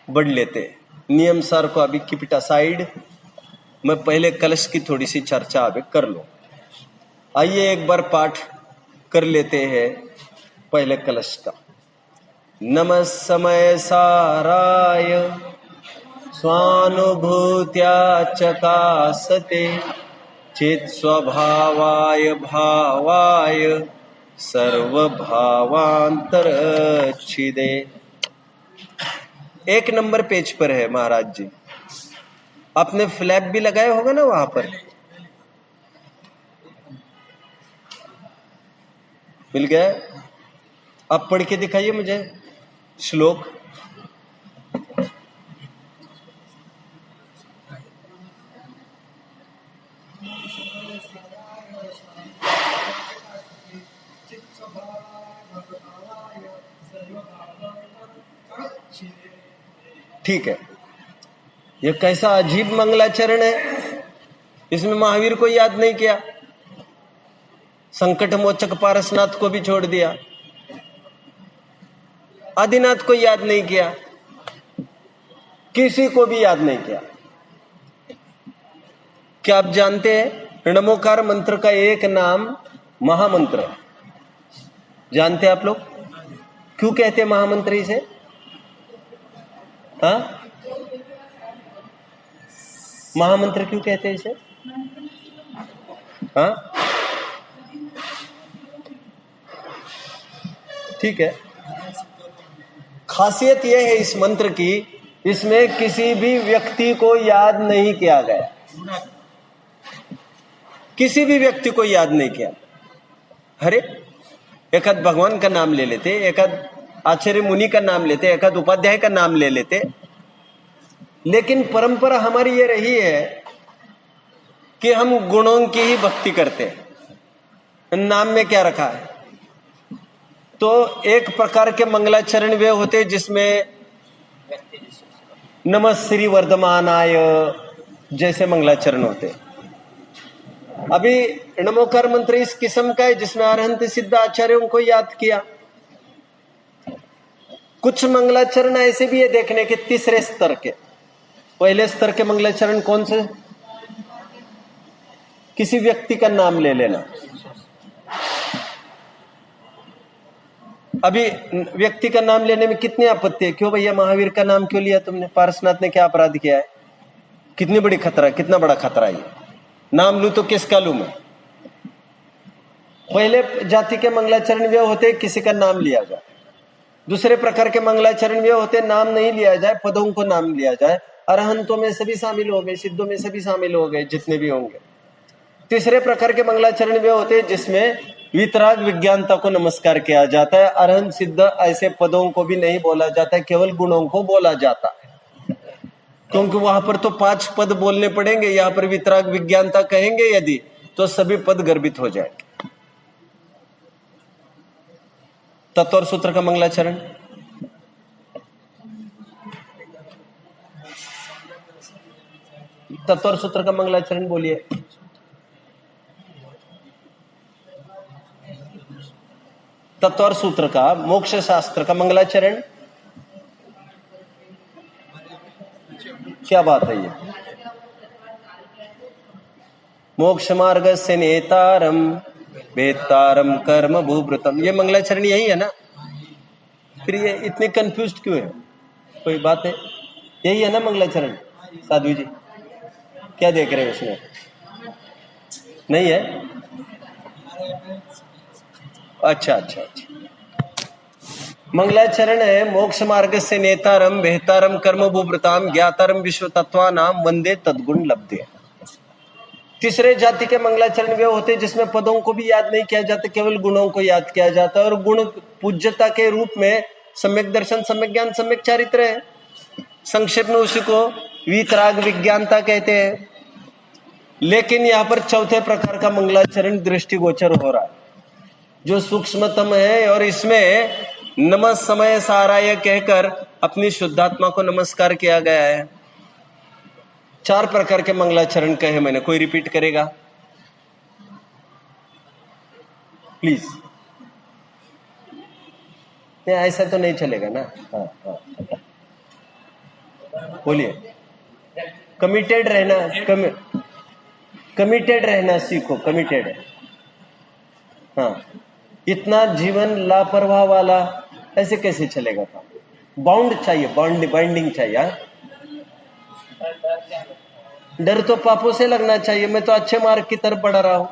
बढ़ लेते। नियम सार को अभी कीप इट असाइड, मैं पहले कलश की थोड़ी सी चर्चा अभी कर लूं। आइए एक बार पाठ कर लेते हैं पहले कलश का। नमः समय साराय स्वानुभूत्या चकासते चेत स्वभावाय भावाय सर्वभावांतरच्छिदे। 1 नंबर पेज पर है महाराज जी। आपने फ्लैग भी लगाया होगा ना वहां पर, मिल गया? आप पढ़ के दिखाइए मुझे श्लोक। ठीक है, यह कैसा अजीब मंगलाचरण है। इसमें महावीर को याद नहीं किया, संकट मोचक पारसनाथ को भी छोड़ दिया, आदिनाथ को याद नहीं किया, किसी को भी याद नहीं किया। क्या आप जानते हैं नमोकार मंत्र का एक नाम महामंत्र है? जानते हैं आप लोग? क्यों कहते हैं महामंत्र इसे? हाँ, महामंत्र क्यों कहते हैं इसे? हाँ, ठीक है। खासियत यह है इस मंत्र की, इसमें किसी भी व्यक्ति को याद नहीं किया गया, किसी भी व्यक्ति को याद नहीं किया। अरे एकाध भगवान का नाम ले लेते, एकाध आचार्य मुनि का नाम लेते, एकाध उपाध्याय का नाम ले लेते, लेकिन परंपरा हमारी ये रही है कि हम गुणों की ही भक्ति करते हैं। नाम में क्या रखा है? तो एक प्रकार के मंगलाचरण वे होते जिसमें नमः श्री वर्धमानाय जैसे मंगलाचरण होते। अभी नमोकार मंत्र इस किस्म का है जिसमें अरहंत सिद्ध आचार्यों को याद किया। कुछ मंगलाचरण ऐसे भी है देखने के तीसरे स्तर के। पहले स्तर के मंगलाचरण कौन से? किसी व्यक्ति का नाम ले लेना। अभी व्यक्ति का नाम लेने में कितनी आपत्ति है? क्यों भैया महावीर का नाम क्यों लिया तुमने? पारसनाथ ने क्या अपराध किया है? कितनी बड़ी खतरा, कितना बड़ा खतरा है? नाम लू तो किसका लू मैं? पहले जाति के मंगलाचरण वे होते किसी का नाम लिया जाए। दूसरे प्रकार के मंगलाचरण वे होते नाम नहीं लिया जाए, पदों को नाम लिया जाए। अरहंतों में सभी शामिल हो गए, सिद्धों में सभी शामिल हो गए, जितने भी होंगे। तीसरे प्रकार के मंगलाचरण वे होते जिसमें वितराग विज्ञानता को नमस्कार किया जाता है। अरहंत सिद्ध ऐसे पदों को भी नहीं बोला जाता है, केवल गुणों को बोला जाता है, क्योंकि वहां पर तो 5 पद बोलने पड़ेंगे। यहाँ पर वितराग विज्ञानता कहेंगे यदि तो सभी पद गर्भित हो जाएंगे। तत्व और सूत्र का मंगलाचरण तत्व और सूत्र का मंगलाचरण बोलिए। तत्व और सूत्र का मोक्ष शास्त्र का मंगलाचरण क्या बात है ये? मोक्ष मार्ग से नेतारम वेत्तारम कर्म भूभृतम, ये मंगलाचरण यही है ना? फिर ये इतने कंफ्यूज्ड क्यों है? कोई बात है? यही है ना मंगलाचरण? साधु जी क्या देख रहे हैं उसमें? नहीं है? अच्छा अच्छा अच्छा। मंगलाचरण है मोक्ष मार्ग से नेतारम बेहतारम कर्म भूभृताम ज्ञातारम विश्व तत्वानाम वंदे तद्गुण लब्धे। तीसरे जाति के मंगलाचरण वे होते जिसमें पदों को भी याद नहीं किया जाता, केवल गुणों को याद किया जाता है। और गुण पूज्यता के रूप में सम्यक दर्शन, सम्यक ज्ञान, सम्यक चारित्र है। संक्षेप में उसी को वीतराग विज्ञानता कहते हैं। लेकिन यहाँ पर चौथे प्रकार का मंगलाचरण दृष्टिगोचर हो रहा है जो सूक्ष्मतम है, और इसमें नमः समय साराय कहकर अपनी शुद्धात्मा को नमस्कार किया गया है। 4 प्रकार के मंगलाचरण कहे मैंने, कोई रिपीट करेगा प्लीज? नहीं ऐसा तो नहीं चलेगा ना। हाँ हाँ बोलिए। कमिटेड रहना, कमिटेड रहना सीखो। कमिटेड है हाँ। इतना जीवन लापरवाह वाला ऐसे कैसे चलेगा? बाउंड चाहिए, बाइंडिंग चाहिए। डर तो पापों से लगना चाहिए। मैं तो अच्छे मार्ग की तरफ बढ़ रहा हूं,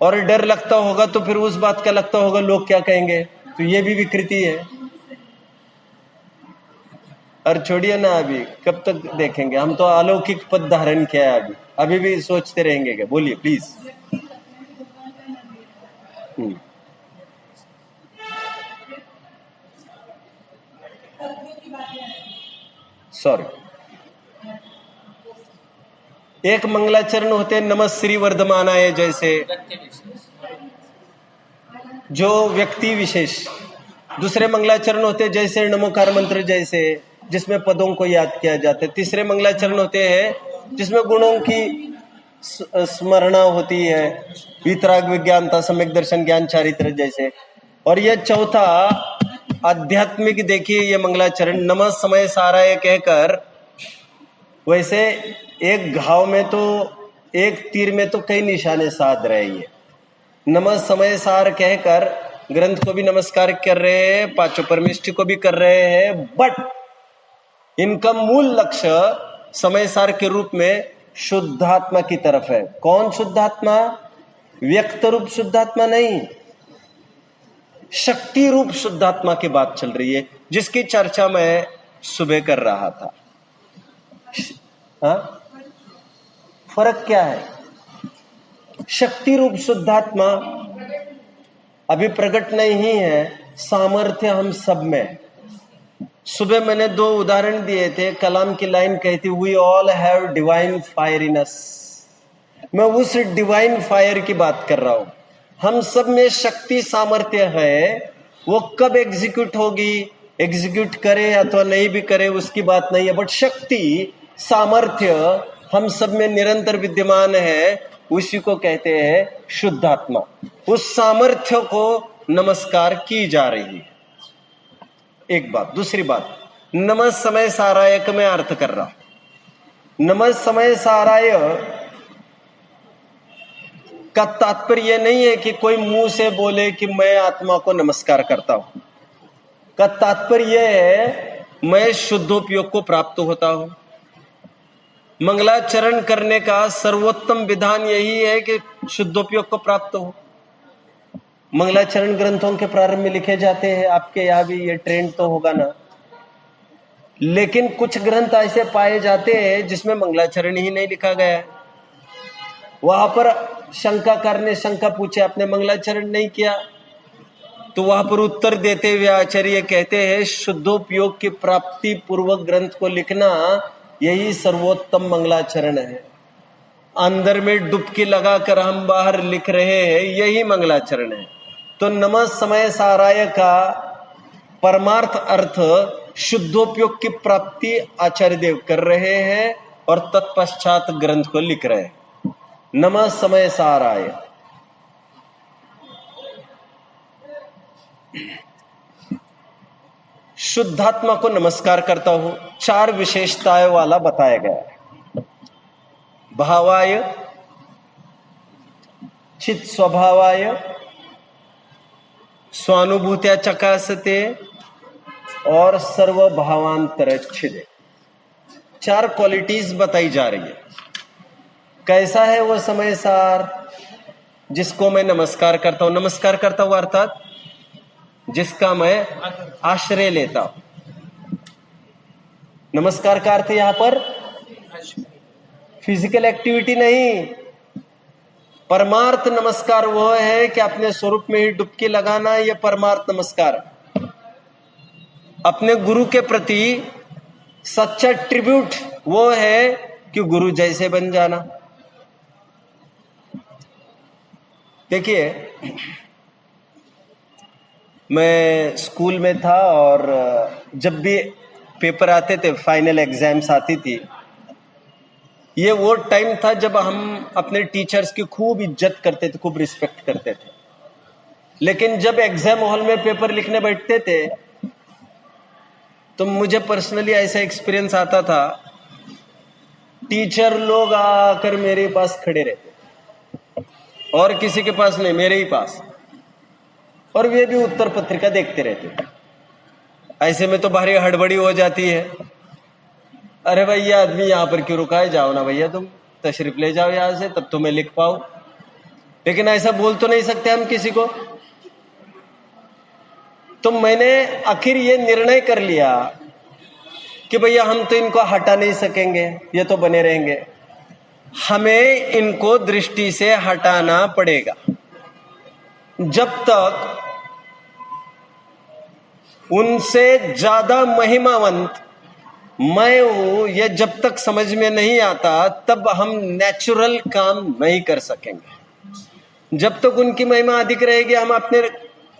और डर लगता होगा तो फिर उस बात का लगता होगा लोग क्या कहेंगे, तो ये भी विकृति है। और छोड़िए ना, अभी कब तक देखेंगे? हम तो अलौकिक पद धारण किया है, अभी भी सोचते रहेंगे क्या? बोलिए प्लीज। सॉरी। एक मंगलाचरण होते नमः श्री वर्धमानाय जैसे, जो व्यक्ति विशेष। दूसरे मंगलाचरण होते जैसे नमोकार मंत्र जैसे, जिसमें पदों को याद किया जाता है। तीसरे मंगलाचरण होते हैं जिसमें गुणों की स्मरणा होती है, वितराग विज्ञानता, सम्यक दर्शन, ज्ञान, चारित्र जैसे। और यह चौथा आध्यात्मिक, देखिए ये मंगलाचरण नमः समय साराय कहकर, वैसे एक घाव में तो, एक तीर में तो कई निशाने साध रहे हैं। नमः समय सार कहकर ग्रंथ को भी नमस्कार कर रहे हैं, पांचों परमिष्टि को भी कर रहे हैं, बट इनका मूल लक्ष्य समय सार के रूप में शुद्धात्मा की तरफ है। कौन शुद्धात्मा? व्यक्त रूप शुद्धात्मा नहीं, शक्ति रूप शुद्धात्मा की बात चल रही है, जिसकी चर्चा मैं सुबह कर रहा था। हाँ? फर्क क्या है? शक्ति रूप शुद्धात्मा अभी प्रकट नहीं है, सामर्थ्य हम सब में। सुबह मैंने 2 उदाहरण दिए थे। कलाम की लाइन कहती, we all have divine fire in us. मैं उस डिवाइन फायर की बात कर रहा हूं। हम सब में शक्ति सामर्थ्य है, वो कब एग्जीक्यूट होगी, एग्जीक्यूट करे अथवा नहीं भी करे उसकी बात नहीं है, बट शक्ति सामर्थ्य हम सब में निरंतर विद्यमान है, उसी को कहते हैं शुद्धात्मा। उस सामर्थ्य को नमस्कार की जा रही है, एक बात। दूसरी बात, नमः समय साराय का मैं अर्थ कर रहा हूं। नमः समय साराय का तात्पर्य यह नहीं है कि कोई मुंह से बोले कि मैं आत्मा को नमस्कार करता हूं। का तात्पर्य यह है मैं शुद्धोपयोग को प्राप्त होता हूं। मंगलाचरण करने का सर्वोत्तम विधान यही है कि शुद्धोपयोग को प्राप्त हो। मंगलाचरण ग्रंथों के प्रारंभ में लिखे जाते हैं, आपके यहाँ भी ये ट्रेंड तो होगा ना। लेकिन कुछ ग्रंथ ऐसे पाए जाते हैं जिसमें मंगलाचरण ही नहीं लिखा गया है। वहां पर शंकाकार ने शंका पूछे, आपने मंगलाचरण नहीं किया? तो वहां पर उत्तर देते हुए आचार्य कहते हैं, शुद्धोपयोग की प्राप्ति पूर्वक ग्रंथ को लिखना यही सर्वोत्तम मंगलाचरण है। अंदर में डुबकी लगाकर हम बाहर लिख रहे हैं, यही मंगलाचरण है। तो नमः समय साराय का परमार्थ अर्थ शुद्धोपयोग की प्राप्ति आचार्य देव कर रहे हैं और तत्पश्चात ग्रंथ को लिख रहे हैं। नमः समय साराय। शुद्धात्मा को नमस्कार करता हूं। 4 विशेषताएं वाला बताया गया है। भावाय, चित स्वभावाय, स्वानुभूत्या चकासते और सर्वभावांतरच्छिदे। 4 क्वालिटीज बताई जा रही है। कैसा है वो समय सार जिसको मैं नमस्कार करता हूं? नमस्कार करता हूं अर्थात जिसका मैं आश्रय लेता हूं। नमस्कार का अर्थ यहां पर फिजिकल एक्टिविटी नहीं, परमार्थ नमस्कार वो है कि अपने स्वरूप में ही डुबकी लगाना, ये परमार्थ नमस्कार। अपने गुरु के प्रति सच्चा ट्रिब्यूट वो है कि गुरु जैसे बन जाना। देखिए, मैं स्कूल में था और जब भी पेपर आते थे, फाइनल एग्जाम्स आती थी, ये वो टाइम था जब हम अपने टीचर्स की खूब इज्जत करते थे, खूब रिस्पेक्ट करते थे। लेकिन जब एग्जाम हॉल में पेपर लिखने बैठते थे तो मुझे पर्सनली ऐसा एक्सपीरियंस आता था, टीचर लोग आकर मेरे पास खड़े रहते और किसी के पास नहीं, मेरे ही पास, और वे भी उत्तर पत्रिका देखते रहते। ऐसे में तो भारी हड़बड़ी हो जाती है। अरे भैया, आदमी यहाँ पर क्यों रुका है? जाओ ना भैया, तुम तशरीफ ले जाओ यहाँ से, तब तो मैं लिख पाऊं। लेकिन ऐसा बोल तो नहीं सकते हम किसी को। तो मैंने आखिर ये निर्णय कर लिया कि भैया हम तो इनको हटा नहीं सकेंगे, ये तो बने रहेंगे, हमें इनको दृष्टि से हटाना पड़ेगा। जब तक उनसे ज्यादा महिमावंत मैं हूं, ये जब तक समझ में नहीं आता, तब हम नेचुरल काम नहीं कर सकेंगे। जब तक उनकी महिमा अधिक रहेगी, हम अपने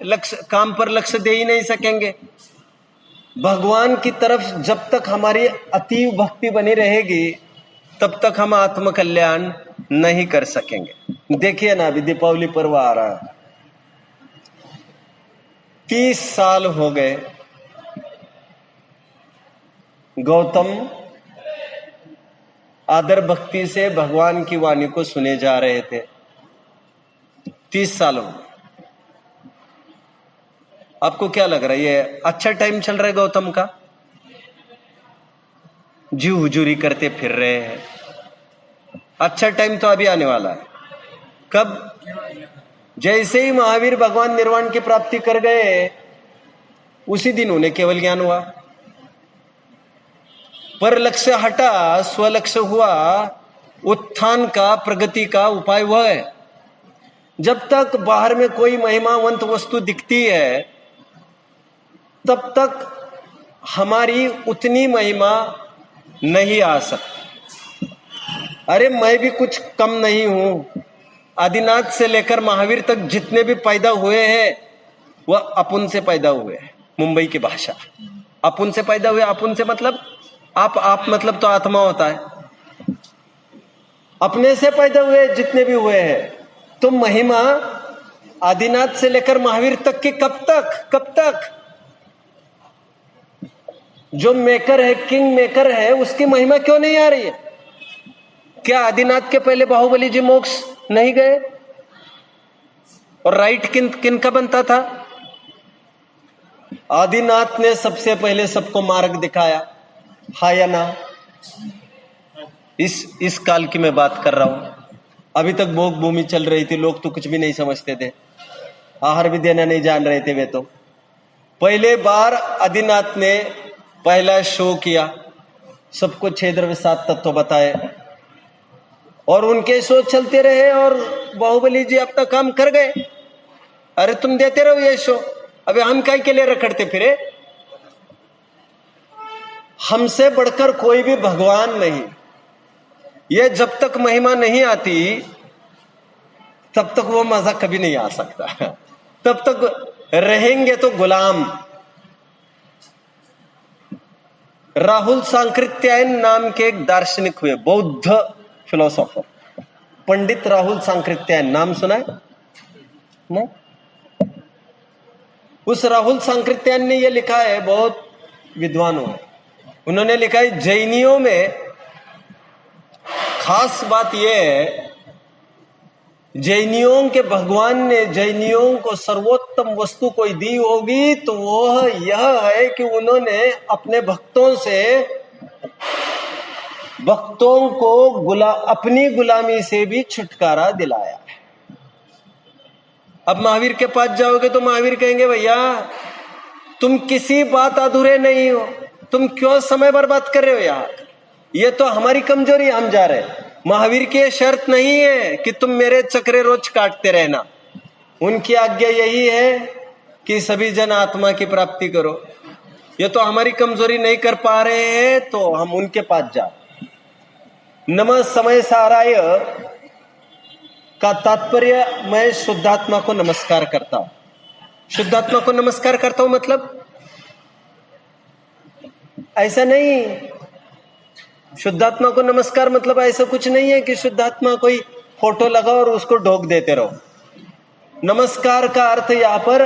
लक्ष्य, काम पर लक्ष्य दे ही नहीं सकेंगे। भगवान की तरफ जब तक हमारी अतीव भक्ति बनी रहेगी, तब तक हम आत्मकल्याण नहीं कर सकेंगे। देखिए ना, अभी दीपावली पर्व आ रहा है, 30 साल हो गए गौतम आदर भक्ति से भगवान की वाणी को सुने जा रहे थे। 30 साल हो गए। आपको क्या लग रहा है, ये अच्छा टाइम चल रहा है गौतम का? जी हुजूरी करते फिर रहे हैं। अच्छा टाइम तो अभी आने वाला है। कब? जैसे ही महावीर भगवान निर्वाण की प्राप्ति कर गए, उसी दिन उन्हें केवल ज्ञान हुआ। पर लक्ष्य हटा, स्वलक्ष्य हुआ, उत्थान का, प्रगति का उपाय वह है। जब तक बाहर में कोई महिमावंत वस्तु दिखती है, तब तक हमारी उतनी महिमा नहीं आ सकती। अरे मैं भी कुछ कम नहीं हूं। आदिनाथ से लेकर महावीर तक जितने भी पैदा हुए हैं, वह अपुन से पैदा हुए हैं। मुंबई की भाषा, अपुन से पैदा हुए। अपुन से मतलब आप मतलब तो आत्मा होता है। अपने से पैदा हुए जितने भी हुए हैं, तो महिमा आदिनाथ से लेकर महावीर तक की कब तक? जो मेकर है, किंग मेकर है, उसकी महिमा क्यों नहीं आ रही है? क्या आदिनाथ के पहले बाहुबली जी मोक्ष नहीं गए? और राइट किन का बनता था? आदिनाथ ने सबसे पहले सबको मार्ग दिखाया, हा या ना? इस काल की मैं बात कर रहा हूं। अभी तक भोग भूमि चल रही थी, लोग तो कुछ भी नहीं समझते थे, आहार विद्या नहीं जान रहे थे वे तो। पहले बार आदिनाथ ने पहला शो किया, सबको 6 द्रव्य 7 तत्व बताए, और उनके शो चलते रहे, और बाहुबली जी अपना काम कर गए। अरे तुम देते रहो ये शो, अबे हम काय के लिए रखड़ते फिरे? हमसे बढ़कर कोई भी भगवान नहीं। ये जब तक महिमा नहीं आती, तब तक वो मजा कभी नहीं आ सकता। तब तक रहेंगे तो गुलाम। राहुल सांकृत्यायन नाम के एक दार्शनिक हुए, बौद्ध फिलोसोफर, पंडित राहुल सांकृत्यायन, नाम सुना है ना? उस राहुल सांकृत्यायन ने यह लिखा है, बहुत विद्वान हुए, उन्होंने लिखा है, जैनियों में खास बात यह है, जैनियों के भगवान ने जैनियों को सर्वोत्तम वस्तु कोई दी होगी तो वह यह है कि उन्होंने अपने भक्तों को अपनी गुलामी से भी छुटकारा दिलाया। अब महावीर के पास जाओगे तो महावीर कहेंगे, भैया तुम किसी बात अधूरे नहीं हो, तुम क्यों समय बर्बाद कर रहे हो यार? ये तो हमारी कमजोरी, हम जा रहे हैं। महावीर की शर्त नहीं है कि तुम मेरे चक्रे रोज काटते रहना। उनकी आज्ञा यही है कि सभी जन आत्मा की प्राप्ति करो। ये तो हमारी कमजोरी नहीं कर पा रहे हैं, तो हम उनके पास जा। नमः समय साराय का तात्पर्य, मैं शुद्धात्मा को नमस्कार करता हूं। शुद्धात्मा को नमस्कार करता हूं मतलब ऐसा नहीं, शुद्धात्मा को नमस्कार मतलब ऐसा कुछ नहीं है कि शुद्धात्मा कोई फोटो लगाओ और उसको ढोक देते रहो। नमस्कार का अर्थ यहां पर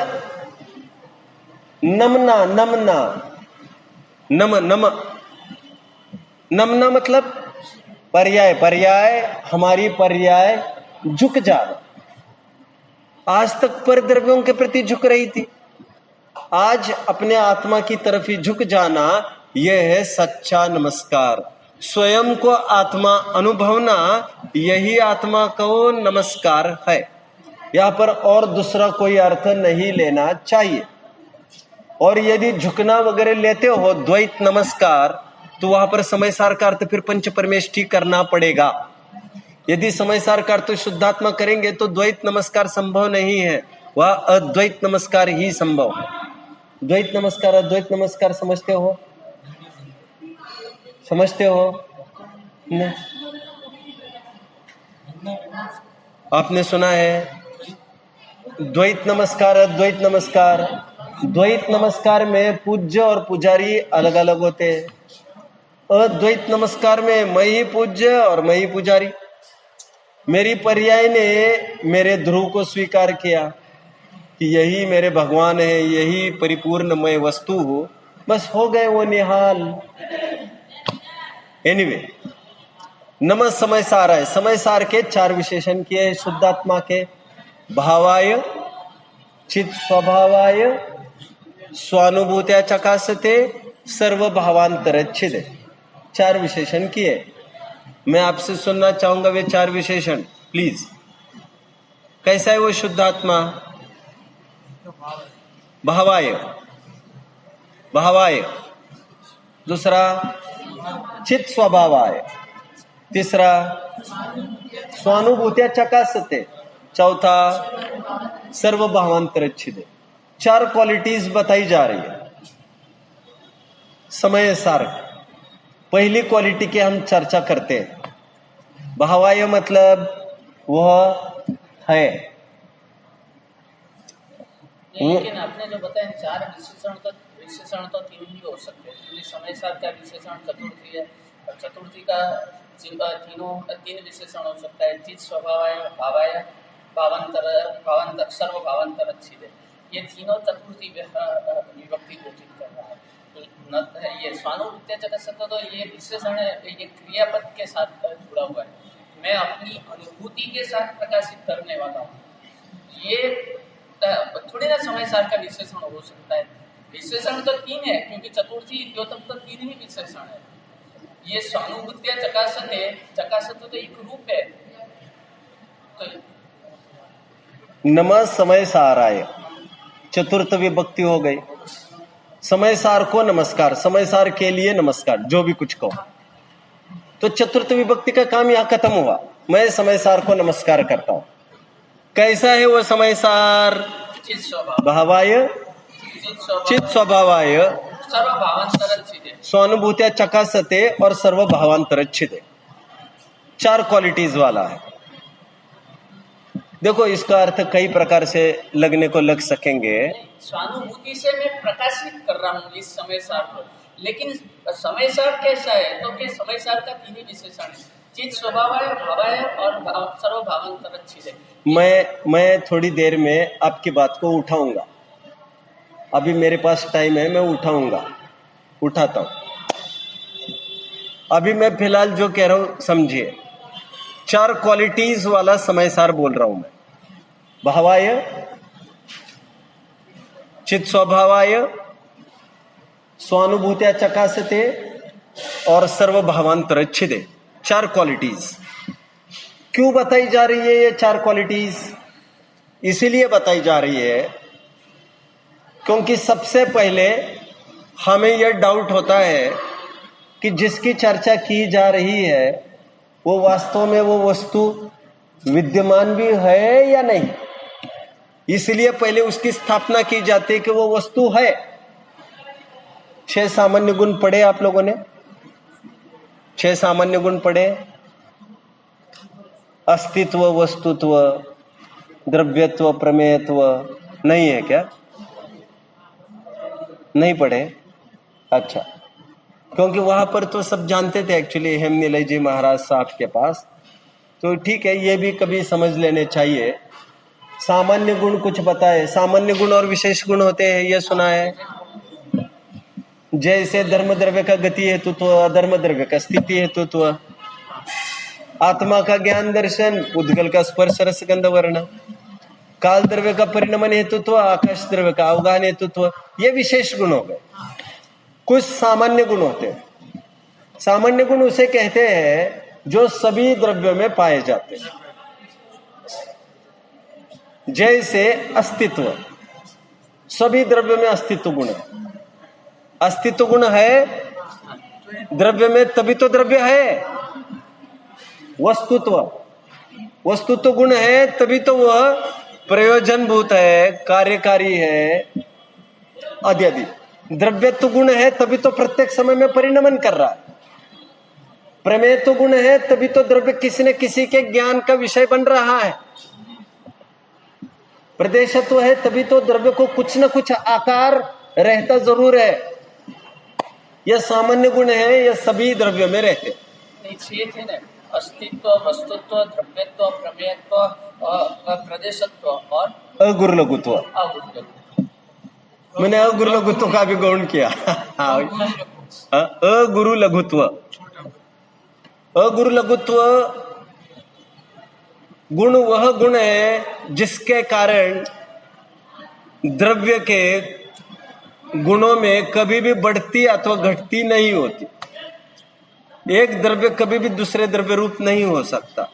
नमना मतलब पर्याय, हमारी पर्याय झुक जाना। आज तक पर द्रव्यों के प्रति झुक रही थी, आज अपने आत्मा की तरफ ही झुक जाना, यह है सच्चा नमस्कार। स्वयं को आत्मा अनुभवना, यही आत्मा को नमस्कार है। यहां पर और दूसरा कोई अर्थ नहीं लेना चाहिए। और यदि झुकना वगैरह लेते हो द्वैत नमस्कार, तो वहां पर समय सार का अर्थ फिर पंच परमेष्ठी करना पड़ेगा। यदि समय सार का अर्थ शुद्धात्मा करेंगे तो द्वैत नमस्कार संभव नहीं है, वह अद्वैत नमस्कार ही संभव है। द्वैत नमस्कार अद्वैत नमस्कार समझते हो? नहीं? आपने सुना है द्वैत नमस्कार अद्वैत नमस्कार? द्वैत नमस्कार में पूज्य और पुजारी अलग अलग होते हैं, अद्वैत नमस्कार में मैं ही पूज्य और मैं ही पुजारी। मेरी पर्याय ने मेरे ध्रुव को स्वीकार किया कि यही मेरे भगवान है, यही परिपूर्णमय वस्तु हो, बस हो गए वो निहाल। एनीवे, नमः समय सार है। समय सार के 4 विशेषण किए शुद्धात्मा के। भावाय, चित स्वभावाय, स्वानुभूत्या चकासते, सर्व भावांतरच्छिदे, 4 विशेषण किए। मैं आपसे सुनना चाहूंगा वे 4 विशेषण प्लीज। कैसा है वो शुद्धात्मा? भावाय, भावाय। दूसरा चित स्वभावाय। तीसरा स्वानुभूत्या चकासते। चौथा सर्व भावांतरच्छिदे। 4 क्वालिटीज बताई जा रही है समय सार। पहली क्वालिटी की हम चर्चा करते हैं। भावाय मतलब वह है। लेकिन आपने जो बताया 4 विशेषण तो 3 ही हो सकते हैं, क्योंकि समय सार का विशेषण चतुर्थी है और चतुर्थी का 3 विशेषण हो सकता है। चित स्वभावाय, भावाय, भावांतर, सर्व भावांतर अच्छी है। ये तीनों चतुर्थी विभक्ति घोषित कर रहा है। ये स्वानुभूत्या चकासते तो ये विशेषण है, ये क्रियापद के साथ जुड़ा हुआ है। मैं अपनी अनुभूति के साथ प्रकाशित करने वाला हूँ। ये थोड़ी ना समय सार का विशेषण हो सकता है। विशेषण तो 3 है, क्योंकि चतुर्थी द्योतक तो 3 ही विशेषण है। ये स्वानुभूत्या चकासते तो एक रूप है। तो नमः समय साराय, चतुर्थ विभक्ति हो गई। समय सार को नमस्कार, समय सार के लिए नमस्कार, जो भी कुछ कहो। तो चतुर्थ विभक्ति का काम यहां खत्म हुआ। मैं समय सार को नमस्कार करता हूं। कैसा है वो समय सार? भावाय, चित स्वभावाय, सर्व भावांतरच्छिदे, स्वानुभूत्या चकासते और सर्व भावांतरच्छिदे। 4 क्वालिटीज वाला है। देखो, इसका अर्थ कई प्रकार से लगने को लग सकेंगे। स्वानुभूति से मैं प्रकाशित कर रहा हूँ इस समय सार को, लेकिन समय सार कैसा है? तो कि समय सार का 3 ही विशेषण है, चित स्वभावाय, भावाय और सर्व भावांतरच्छिदे। मैं थोड़ी देर में आपकी बात को उठाऊंगा। अभी मेरे पास टाइम है, मैं उठाता हूं। अभी मैं फिलहाल जो कह रहा हूं समझिए। 4 क्वालिटीज वाला समय सार बोल रहा हूं मैं। भावाय, चित स्वभावाय, स्वानुभूत्या चकासते और सर्व भावांतरच्छिदे। 4 क्वालिटीज क्यों बताई जा रही है? ये 4 क्वालिटीज इसीलिए बताई जा रही है क्योंकि सबसे पहले हमें यह डाउट होता है कि जिसकी चर्चा की जा रही है वो वास्तव में वो वस्तु विद्यमान भी है या नहीं। इसलिए पहले उसकी स्थापना की जाती है कि वो वस्तु है। 6 सामान्य गुण पढ़े आप लोगों ने? 6 सामान्य गुण पढ़े? अस्तित्व, वस्तुत्व, द्रव्यत्व, प्रमेयत्व नहीं है क्या? नहीं पढ़े? अच्छा, क्योंकि वहां पर तो सब जानते थे एक्चुअली, हेमनीलय जी महाराज साहब के पास। तो ठीक है, ये भी कभी समझ लेने चाहिए। सामान्य गुण कुछ बताए। सामान्य गुण और विशेष गुण होते हैं, ये सुना है। जैसे धर्म द्रव्य का गति हेतुत्व, अधर्म द्रव्य का स्थिति हेतुत्व, आत्मा का ज्ञान दर्शन, उद्गल का स्पर्श रस गंध वर्ण, काल द्रव्य का परिणमन हेतुत्व, आकाश द्रव्य का अवगाहन हेतुत्व, ये विशेष गुण हो गए। कुछ सामान्य गुण होते हैं। सामान्य गुण उसे कहते हैं जो सभी द्रव्यों में पाए जाते हैं। जैसे अस्तित्व, सभी द्रव्यों में अस्तित्व गुण है। अस्तित्व गुण है द्रव्य में, तभी तो द्रव्य है। वस्तुत्व गुण है, तभी तो वह प्रयोजनभूत है, कार्यकारी है, आदि। द्रव्यत्व गुण है, तभी तो प्रत्येक समय में परिणमन कर रहा है। प्रमेयत्व गुण है, तभी तो द्रव्य किसी न किसी के ज्ञान का विषय बन रहा है। प्रदेशत्व है, तभी तो द्रव्य को कुछ न कुछ आकार रहता जरूर है। यह सामान्य गुण है, यह सभी द्रव्य में रहते हैं। नहीं, छह थे ना, अस्तित्व, वस्तुत्व, द्रव्यत्व, प्रमेयत्व, प्रदेशत्व और अगुरुलघुत्व। अगुरुलघुत्व। मैंने अगुरुलघुत्व का भी गौण किया। अगुरुलघुत्व, अगुरुलघुत्व गुण वह गुण है जिसके कारण द्रव्य के गुणों में कभी भी बढ़ती अथवा घटती नहीं होती। एक द्रव्य कभी भी दूसरे द्रव्य रूप नहीं हो सकता,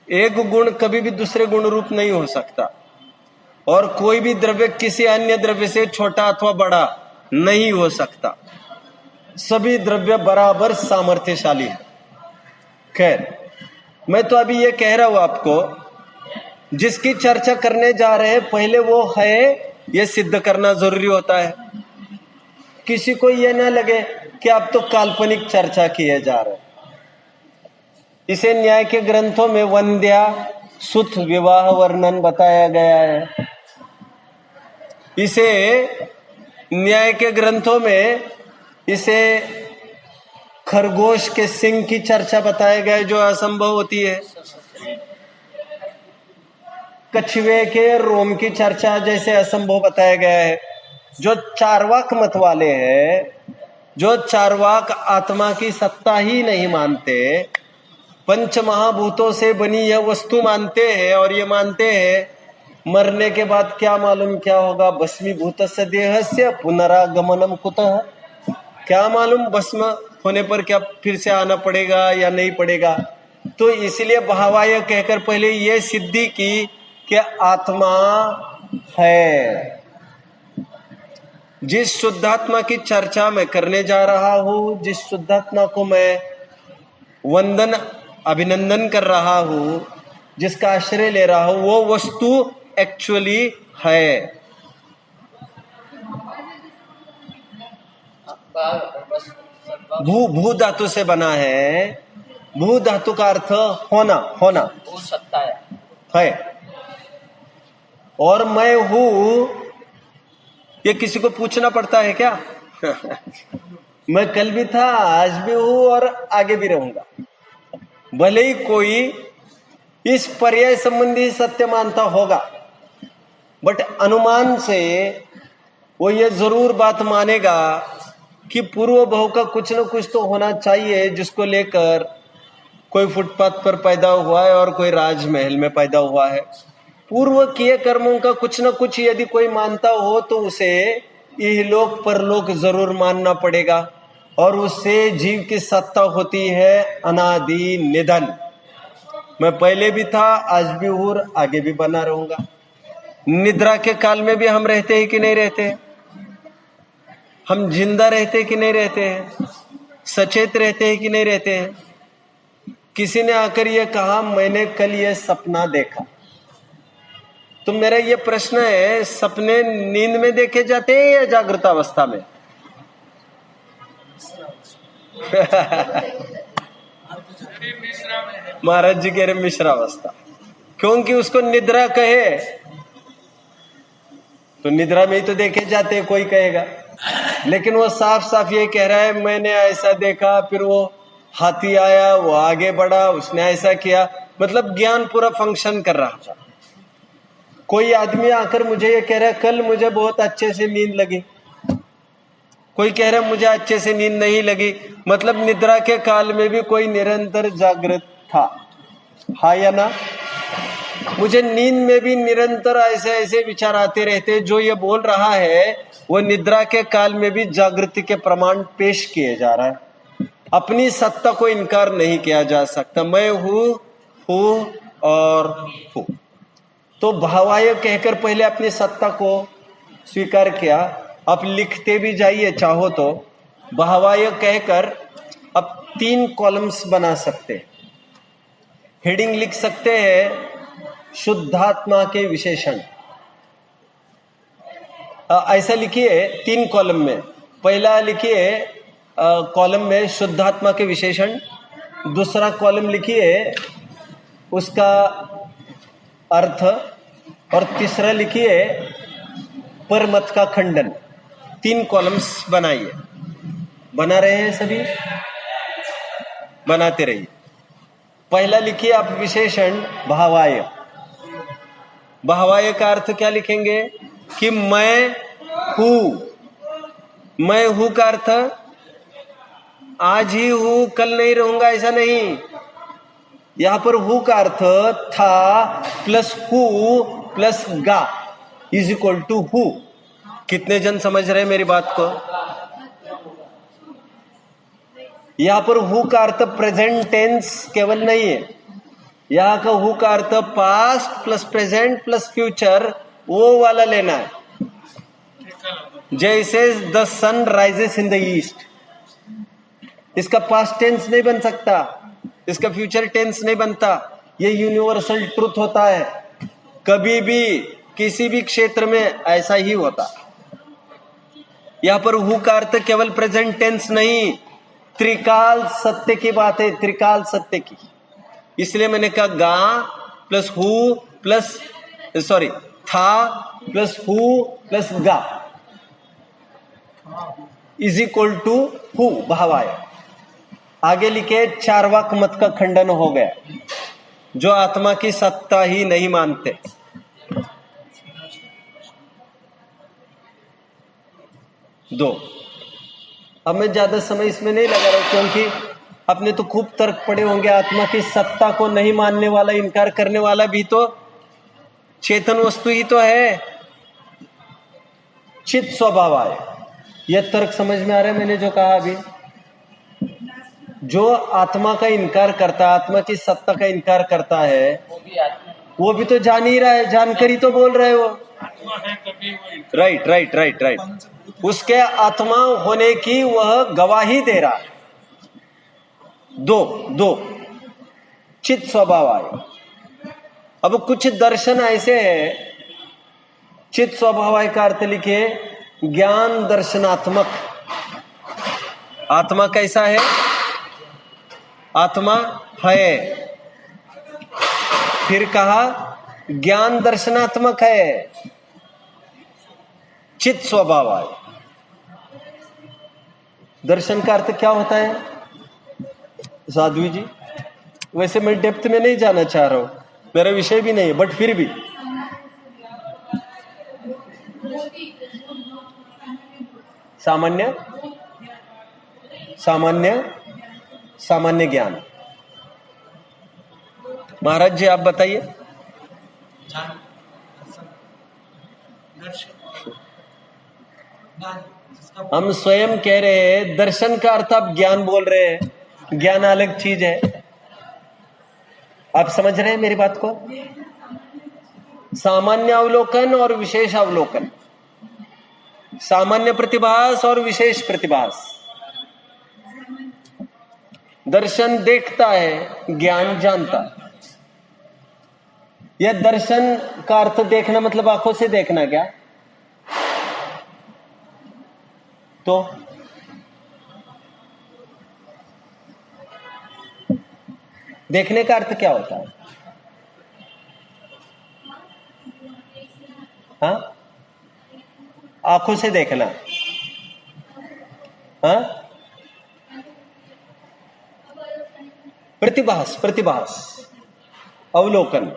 एक गुण कभी भी दूसरे गुण रूप नहीं हो सकता, और कोई भी द्रव्य किसी अन्य द्रव्य से छोटा अथवा बड़ा नहीं हो सकता। सभी द्रव्य बराबर सामर्थ्यशाली है। खैर, मैं तो अभी ये कह रहा हूं आपको, जिसकी चर्चा करने जा रहे हैं पहले वो है, ये सिद्ध करना जरूरी होता है। किसी को ये ना लगे कि आप तो काल्पनिक चर्चा किए जा रहे हैं। इसे न्याय के ग्रंथों में वंद्या सुत विवाह वर्णन बताया गया है। इसे न्याय के ग्रंथों में इसे खरगोश के सिंग की चर्चा बताया गया है जो असंभव होती है। कछुए के रोम की चर्चा जैसे असंभव बताया गया है। जो चार्वाक मत वाले हैं, जो चार्वाक आत्मा की सत्ता ही नहीं मानते, पंच महाभूतों से बनी यह वस्तु मानते हैं, और ये मानते हैं मरने के बाद क्या मालूम क्या होगा, भस्मीभूतस्य देहस्य पुनरागमनम कुतः, क्या मालूम भस्म होने पर क्या फिर से आना पड़ेगा या नहीं पड़ेगा। तो इसलिए भावाय कहकर पहले ये सिद्धि की कि आत्मा है। जिस शुद्धात्मा की चर्चा मैं करने जा रहा हूं, जिस शुद्धात्मा को मैं वंदन अभिनंदन कर रहा हूं, जिसका आश्रय ले रहा हूं, वो वस्तु एक्चुअली है। भू धातु से बना है। भू धातु का अर्थ होना, होना, वो सत्ता है। और मैं हूं, ये किसी को पूछना पड़ता है क्या? मैं कल भी था, आज भी हूं और आगे भी रहूंगा। भले ही कोई इस पर्याय संबंधी सत्य मानता होगा, बट अनुमान से वो ये जरूर बात मानेगा कि पूर्व भाव का कुछ न कुछ तो होना चाहिए, जिसको लेकर कोई फुटपाथ पर पैदा हुआ है और कोई राजमहल में पैदा हुआ है। पूर्व किए कर्मों का कुछ न कुछ यदि कोई मानता हो तो उसे इहलोक परलोक जरूर मानना पड़ेगा, और उससे जीव की सत्ता होती है अनादि निधन। मैं पहले भी था, आज भी हूं और आगे भी बना रहूंगा। निद्रा के काल में भी हम रहते हैं कि नहीं रहते हैं? हम जिंदा रहते हैं कि नहीं रहते हैं? सचेत रहते हैं कि नहीं रहते हैं? किसी ने आकर यह कहा मैंने कल यह सपना देखा, तो मेरा ये प्रश्न है, सपने नींद में देखे जाते हैं या जागृत अवस्था में? महाराज जी कह रहे मिश्रावस्था, क्योंकि उसको निद्रा कहे तो निद्रा में ही तो देखे जाते हैं, कोई कहेगा। लेकिन वो साफ साफ ये कह रहा है मैंने ऐसा देखा, फिर वो हाथी आया, वो आगे बढ़ा, उसने ऐसा किया, मतलब ज्ञान पूरा फंक्शन कर रहा था। कोई आदमी आकर मुझे ये कह रहा है कल मुझे बहुत अच्छे से नींद लगी, कोई कह रहा है मुझे अच्छे से नींद नहीं लगी, मतलब निद्रा के काल में भी कोई निरंतर जागृत था, हाँ या ना? मुझे नींद में भी निरंतर ऐसे ऐसे विचार आते रहते। जो ये बोल रहा है वो निद्रा के काल में भी जागृति के प्रमाण पेश किए जा रहा है। अपनी सत्ता को इनकार नहीं किया जा सकता। मैं हूं और हूं। तो भावाय कहकर पहले अपनी सत्ता को स्वीकार किया। अब लिखते भी जाइए चाहो तो, भावाय कहकर अब 3 कॉलम्स बना सकते हैं। हेडिंग लिख सकते हैं शुद्धात्मा के विशेषण। ऐसा लिखिए 3 कॉलम में। पहला लिखिए कॉलम में शुद्धात्मा के विशेषण, दूसरा कॉलम लिखिए उसका अर्थ, और तीसरा लिखिए परमत का खंडन। 3 कॉलम्स बनाइए। बना रहे हैं सभी, बनाते रहिए। पहला लिखिए आप विशेषण भावाय। भावाय का अर्थ क्या लिखेंगे कि मैं हूं। मैं हूं का अर्थ आज ही हूं कल नहीं रहूंगा ऐसा नहीं। यहां पर हूं का अर्थ था प्लस हु प्लस गा इज इक्वल टू हु। कितने जन समझ रहे हैं मेरी बात को? यहां पर हु का अर्थ प्रेजेंट टेंस केवल नहीं है, यहां का हु का अर्थ past plus present plus future, वो वाला लेना है। जैसे the sun rises in the east, इसका पास्ट टेंस नहीं बन सकता, इसका फ्यूचर टेंस नहीं बनता। ये यूनिवर्सल ट्रुथ होता है, कभी भी किसी भी क्षेत्र में ऐसा ही होता। यहां पर हु का अर्थ केवल प्रेजेंट टेंस नहीं, त्रिकाल सत्य की बात है, त्रिकाल सत्य की। इसलिए मैंने कहा गा प्लस हु प्लस सॉरी था प्लस हु प्लस गा इज इक्वल टू हु भावाय। आगे लिखे चार्वाक मत का खंडन हो गया, जो आत्मा की सत्ता ही नहीं मानते। दो, अब मैं ज्यादा समय इसमें नहीं लगा रहा हूं, क्योंकि आपने तो खूब तर्क पढ़े होंगे। आत्मा की सत्ता को नहीं मानने वाला, इनकार करने वाला भी तो चेतन वस्तु ही तो है, चित स्वभाव है। यह तर्क समझ में आ रहा है मैंने जो कहा अभी? जो आत्मा का इनकार करता है, आत्मा की सत्ता का इनकार करता है, वो भी तो जान ही रहा है, जानकर ही तो बोल रहे हो। राइट राइट राइट राइट, उसके आत्मा होने की वह गवाही दे रहा है। दो चित स्वभाव आए। अब कुछ दर्शन ऐसे है, चित स्वभाव का अर्थ लिखे ज्ञान दर्शनात्मक। आत्मा कैसा है? आत्मा है, फिर कहा ज्ञान दर्शनात्मक है, चित स्वभाव है। दर्शन का अर्थ क्या होता है साध्वी जी? वैसे मैं डेप्थ में नहीं जाना चाह रहा हूं, मेरा विषय भी नहीं है, बट फिर भी सामान्य सामान्य सामान्य ज्ञान। महाराज जी आप बताइए। हम स्वयं कह रहे हैं दर्शन का अर्थ आप ज्ञान बोल रहे हैं, ज्ञान अलग चीज है। आप समझ रहे हैं मेरी बात को? सामान्य अवलोकन और विशेष अवलोकन, सामान्य प्रतिभास और विशेष प्रतिभास। दर्शन देखता है, ज्ञान जानता। यह दर्शन का अर्थ देखना मतलब आंखों से देखना क्या? तो देखने का अर्थ क्या होता है? हाँ, आंखों से देखना। हाँ, प्रतिभास अवलोकन।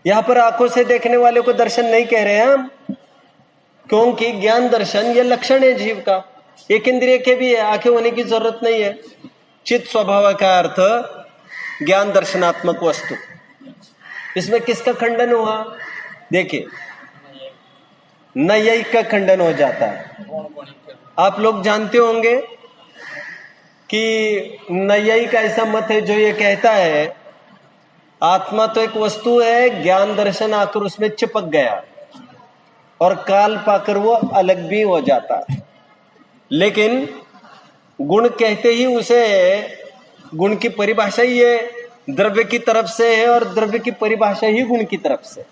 यहां पर आंखों से देखने वाले को दर्शन नहीं कह रहे हैं हम, क्योंकि ज्ञान दर्शन यह लक्षण है जीव का, एक इंद्रिय के भी है, आंखें होने की जरूरत नहीं है। चित स्वभाव का अर्थ ज्ञान दर्शनात्मक वस्तु। इसमें किसका खंडन हुआ? देखिए, नैयायिक का खंडन हो जाता है। आप लोग जानते होंगे कि नैयायिक का ऐसा मत है जो ये कहता है आत्मा तो एक वस्तु है, ज्ञान दर्शन आकर उसमें चिपक गया और काल पाकर वो अलग भी हो जाता है। लेकिन गुण कहते ही उसे, गुण की परिभाषा ही है द्रव्य की तरफ से है, और द्रव्य की परिभाषा ही गुण की तरफ से।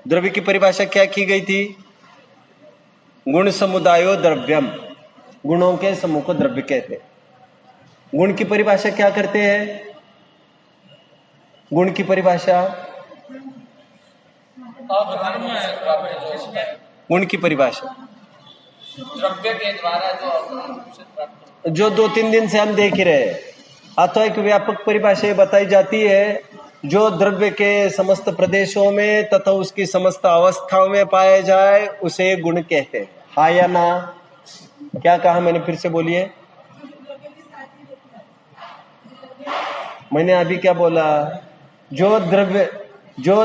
द्रव्य की परिभाषा क्या की गई थी? गुण समुदायो द्रव्यम, गुणों के समूह को द्रव्य कहते हैं। गुण की परिभाषा क्या करते हैं? गुण की परिभाषा, गुण की परिभाषा द्रव्य के द्वारा जो अपूर्ण रूप से प्राप्त होता जो 2-3 दिन से हम देख ही रहे हैं। अथवा एक व्यापक परिभाषा ये बताई जाती है, जो द्रव्य के समस्त प्रदेशों में तथा उसकी समस्त अवस्थाओं में पाया जाए उसे गुण कहते हैं। हाँ या ना? क्या कहा मैंने? फिर से बोलिए। मैंने अभी क्या बोला? जो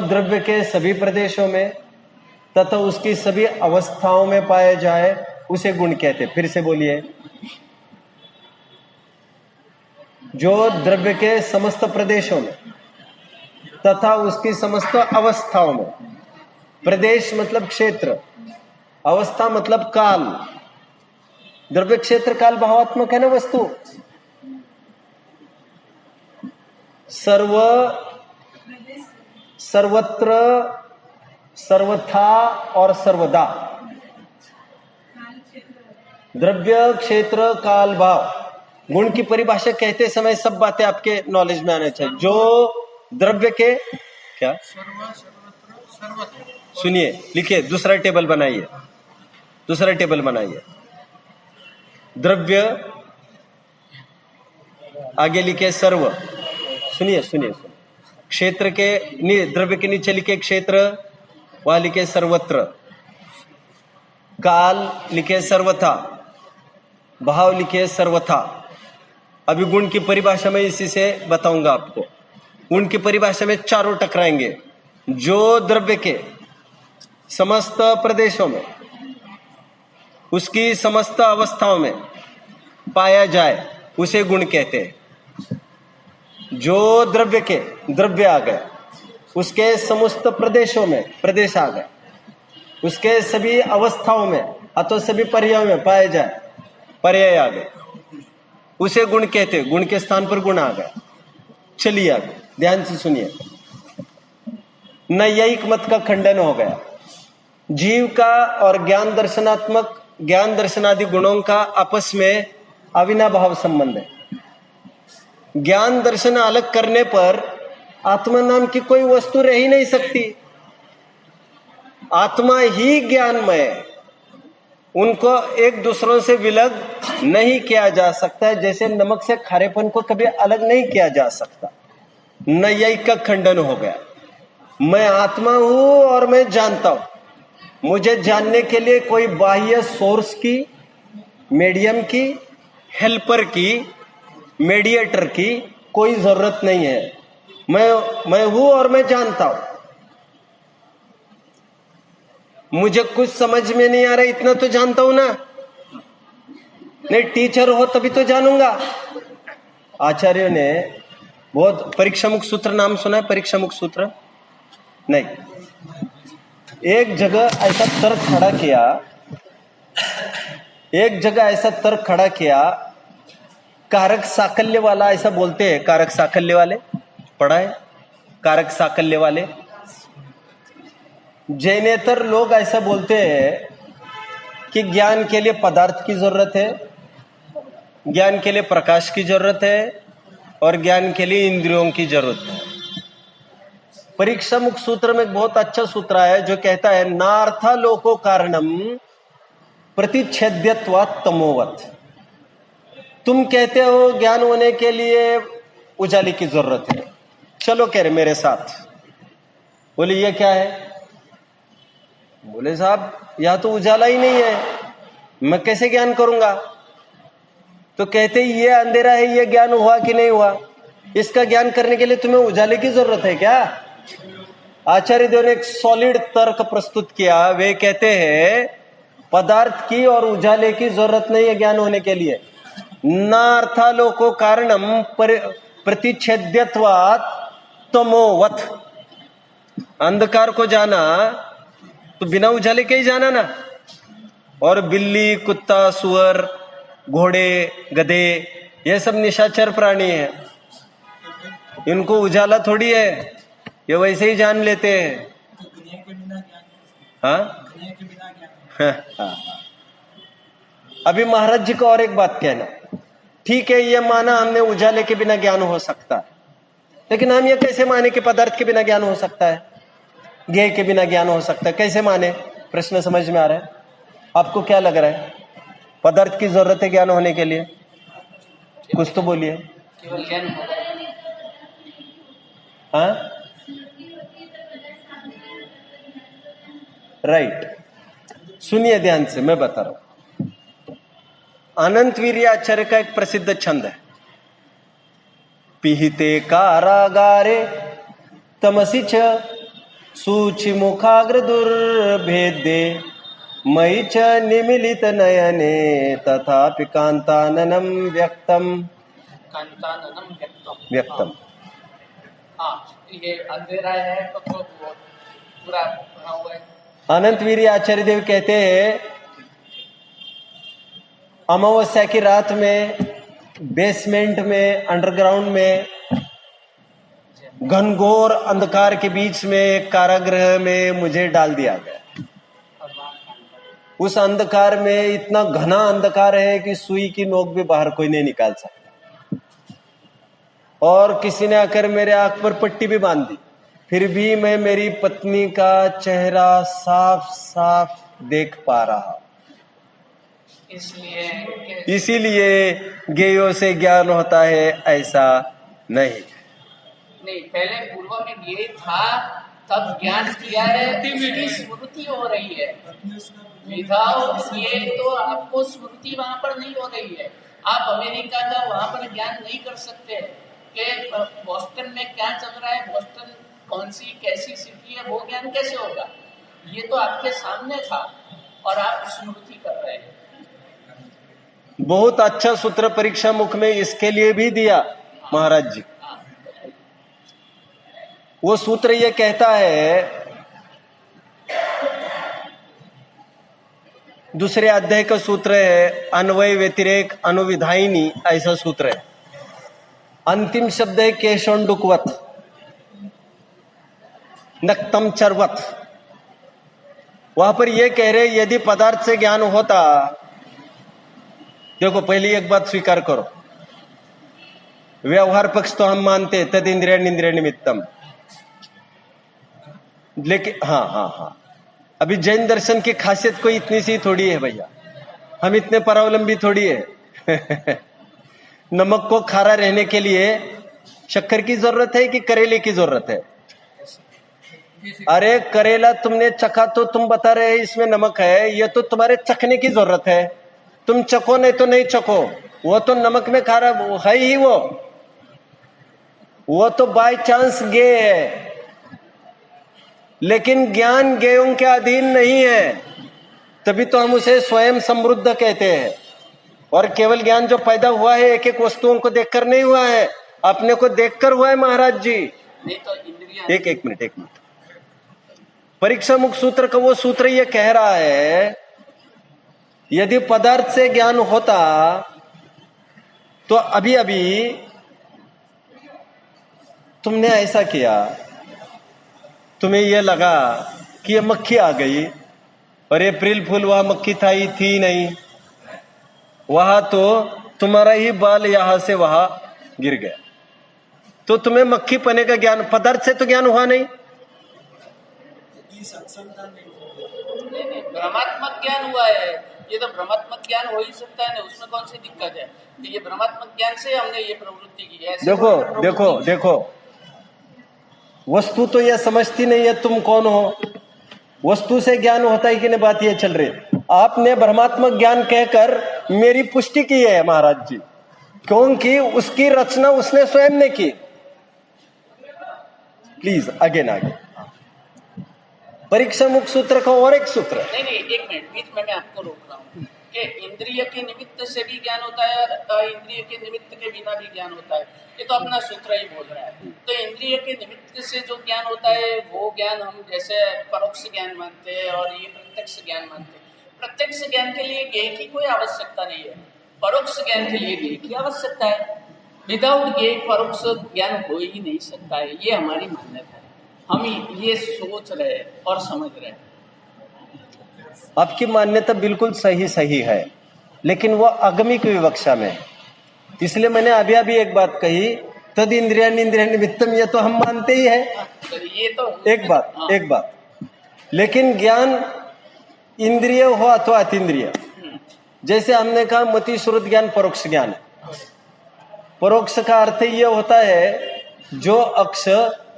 द्रव्य के सभी प्रदेशों में तथा उसकी सभी अवस्थाओं में पाया जाए उसे गुण कहते। फिर से बोलिए। जो द्रव्य के समस्त प्रदेशों में तथा उसकी समस्त अवस्थाओं में, प्रदेश मतलब क्षेत्र, अवस्था मतलब काल, द्रव्य क्षेत्र काल भावात्मक है ना वस्तु। सर्वत्र, सर्वथा और सर्वदा, द्रव्य क्षेत्र काल भाव। गुण की परिभाषा कहते समय सब बातें आपके नॉलेज में आने चाहिए। जो द्रव्य के क्या, सुनिए, लिखिए, दूसरा टेबल बनाइए, द्रव्य, आगे लिखे सर्व। सुनिए, क्षेत्र के द्रव्य के नीचे लिखे क्षेत्र, वहां लिखे सर्वत्र, काल लिखे सर्वथा, भाव लिखे सर्वथा। अभी गुण की परिभाषा में इसी से बताऊंगा आपको। गुण की परिभाषा में चारों टकराएंगे। जो द्रव्य के समस्त प्रदेशों में, उसकी समस्त अवस्थाओं में पाया जाए उसे गुण कहते हैं। जो द्रव्य आ गए, उसके समस्त प्रदेशों में, प्रदेश आ गए, उसके सभी अवस्थाओं में अथवा सभी पर्यायों में पाए जाए, पर्याय आ गए, उसे गुण कहते हैं। गुण के स्थान पर गुण आ गया। चलिए आगे ध्यान से सुनिए। नैयायिक मत का खंडन हो गया। जीव का और ज्ञान दर्शनादि गुणों का आपस में अविनाभाव संबंध है। ज्ञान दर्शन अलग करने पर आत्मा नाम की कोई वस्तु रह ही नहीं सकती। आत्मा ही ज्ञानमय है, उनको एक दूसरों से विलग नहीं किया जा सकता है। जैसे नमक से खारेपन को कभी अलग नहीं किया जा सकता। नैयायिक का खंडन हो गया। मैं आत्मा हूं और मैं जानता हूं। मुझे जानने के लिए कोई बाह्य सोर्स की, मीडियम की, हेल्पर की, मीडिएटर की कोई जरूरत नहीं है। मैं हूं और मैं जानता हूं। मुझे कुछ समझ में नहीं आ रहा, इतना तो जानता हूं ना। नहीं, टीचर हो तभी तो जानूंगा। आचार्यों ने बहुत परीक्षामुख सूत्र नाम सुना है? परीक्षामुख सूत्र नहीं। एक जगह ऐसा तर्क खड़ा किया, कारक साकल्य वाला, ऐसा बोलते हैं। कारक साकल्य वाले पढ़ा है? कारक साकल्य वाले जैनेतर लोग ऐसा बोलते हैं कि ज्ञान के लिए पदार्थ की जरूरत है, ज्ञान के लिए प्रकाश की जरूरत है और ज्ञान के लिए इंद्रियों की जरूरत है। परीक्षामुख सूत्र में एक बहुत अच्छा सूत्र है जो कहता है, नार्था लोको कारणम प्रतिच्छेद्यत्वात् तमोवत्। तुम कहते हो ज्ञान होने के लिए उजाले की जरूरत है, चलो कह रहे मेरे साथ। बोले ये क्या है? बोले साहब यहां तो उजाला ही नहीं है, मैं कैसे ज्ञान करूंगा? तो कहते ये अंधेरा है, ये ज्ञान हुआ कि नहीं हुआ? इसका ज्ञान करने के लिए तुम्हें उजाले की जरूरत है क्या? आचार्य देव ने एक सॉलिड तर्क प्रस्तुत किया। वे कहते हैं पदार्थ की और उजाले की जरूरत नहीं है ज्ञान होने के लिए। नार्थालोको कारणम प्रतिच्छेद्यत्वात् तमोवत्। अंधकार को जाना तो बिना उजाले के ही जाना ना। और बिल्ली, कुत्ता, सुअर, घोड़े, गधे, ये सब निशाचर प्राणी है, इनको उजाला थोड़ी है, ये वैसे ही जान लेते हैं। हाँ? अभी महाराज जी को और एक बात कहना। ठीक है, ये माना हमने उजाले के बिना ज्ञान हो सकता है, लेकिन हम ये कैसे माने कि पदार्थ के बिना ज्ञान हो सकता है, ज्ञेय के बिना ज्ञान हो सकता है? कैसे माने? प्रश्न समझ में आ रहा है? आपको क्या लग रहा है? पदार्थ की जरूरत है ज्ञान होने के लिए? कुछ तो बोलिए। केवल ज्ञान होगा। हाँ, राइट। सुनिए ध्यान से, मैं बता रहा हूं। अनंत वीर्याचार्य का एक प्रसिद्ध छंद है, पिहिते कारागारे तमसि च सूचि मुखाग्र दुर्भेदे मयि च निमिलित नयने तथापि कांताननं व्यक्तम कांताननं व्यक्तम। हाँ, ये अंधेरा है तो पूरा भरा हुआ है। अनंत वीर्य आचार्य देव कहते हैं, अमावस्या की रात में बेसमेंट में, अंडरग्राउंड में, घनघोर अंधकार के बीच में एक कारागृह में मुझे डाल दिया गया। उस अंधकार में इतना घना अंधकार है कि सुई की नोक भी बाहर कोई नहीं निकाल सकता, और किसी ने आकर मेरे आंख पर पट्टी भी बांध दी, फिर भी मैं मेरी पत्नी का चेहरा साफ साफ देख पा रहा। इसीलिए ज्ञेयों से ज्ञान होता है, ऐसा नहीं। पहले पूर्व में ज्ञेय था तब ज्ञान किया है, उसकी स्मृति हो रही है। विदाउट ज्ञेय तो आपको स्मृति वहां पर नहीं हो रही है। आप अमेरिका का वहां पर ज्ञान नहीं कर सकते कि बॉस्टन में क्या चल रहा है, बॉस्टन कौन सी कैसी सिटी है, वो ज्ञान कैसे होगा? ये तो आपके सामने था और आप स्मृति कर रहे हैं। बहुत अच्छा सूत्र परीक्षा मुख में इसके लिए भी दिया महाराज जी। वो सूत्र ये कहता है, दूसरे अध्याय का सूत्र है, अन्वय व्यतिरेक अनुविधायिनी, ऐसा सूत्र है। अंतिम शब्द है केशोंडुकवत नक्तम चरवत। वहां पर यह कह रहे, यदि पदार्थ से ज्ञान होता, देखो पहले एक बात स्वीकार करो, व्यवहार पक्ष तो हम मानते तद इंद्रिय इंद्रिय निमित्तम, लेकिन हाँ, अभी जैन दर्शन की खासियत कोई इतनी सी थोड़ी है भैया, हम इतने परावलंबी थोड़ी है। नमक को खारा रहने के लिए शक्कर की जरूरत है कि करेले की जरूरत है? अरे करेला तुमने चखा तो तुम बता रहे इसमें नमक है, ये तो तुम्हारे चखने की जरूरत है। तुम चखो नहीं तो नहीं चखो, वो तो नमक में खारा है ही, वो तो बाय चांस गे है। लेकिन ज्ञान ज्ञेयों के अधीन नहीं है, तभी तो हम उसे स्वयं समृद्ध कहते हैं। और केवल ज्ञान जो पैदा हुआ है एक एक वस्तुओं को देखकर नहीं हुआ है, अपने को देखकर हुआ है महाराज जी। नहीं तो इंद्रियां। एक मिनट परीक्षा मुख सूत्र का वो सूत्र ये कह रहा है, यदि पदार्थ से ज्ञान होता तो अभी अभी तुमने ऐसा किया, तुम्हें यह लगा कि ये मक्खी आ गई, और अप्रैल फूल वहां मक्खी थी नहीं, वहां तो तुम्हारा ही बाल यहां से वहां गिर गया, तो तुम्हें मक्खी पने का ज्ञान, पदार्थ से तो ज्ञान हुआ नहीं। भ्रमात्मक ज्ञान हुआ है, ये तो भ्रमात्मक ज्ञान हो ही सकता है ना, उसमें कौन सी दिक्कत है? तो ये भ्रमात्मक ज्ञान से हमने ये प्रवृत्ति की है। देखो वस्तु तो यह समझती नहीं है तुम कौन हो, वस्तु से ज्ञान होता है कि नहीं, बात ये चल रही। आपने भ्रमात्मक ज्ञान कहकर मेरी पुष्टि की है महाराज जी, क्योंकि उसकी रचना उसने स्वयं ने की। प्लीज आगे परीक्षा मुख सूत्र का और एक सूत्र। नहीं, एक मिनट, बीच में मैं आपको रोक रहा हूँ कि इंद्रिय के निमित्त से भी ज्ञान होता है और इंद्रिय के निमित्त के बिना भी ज्ञान होता है, ये तो अपना सूत्र ही बोल रहा है। तो इंद्रिय के निमित्त से जो ज्ञान होता है वो ज्ञान हम जैसे परोक्ष ज्ञान मानते हैं और ये प्रत्यक्ष ज्ञान मानते हैं। प्रत्यक्ष ज्ञान के लिए ज्ञेय की कोई आवश्यकता नहीं है, परोक्ष ज्ञान के लिए ज्ञेय की आवश्यकता है। विदाउट ज्ञेय परोक्ष ज्ञान हो ही नहीं सकता है, ये हमारी मान्यता है, हम ये सोच रहे और समझ रहे हैं। आपकी मान्यता बिल्कुल सही है, लेकिन वो आगमिक विवक्षा में, इसलिए मैंने अभी एक बात कही, तद इंद्रिय निमित्तम, ये तो हम मानते ही है। ये तो एक बात, लेकिन ज्ञान इंद्रिय हो अथवा अतीन्द्रिय, जैसे हमने कहा मति श्रुत ज्ञान परोक्ष ज्ञान है। परोक्ष का अर्थ ये होता है जो अक्ष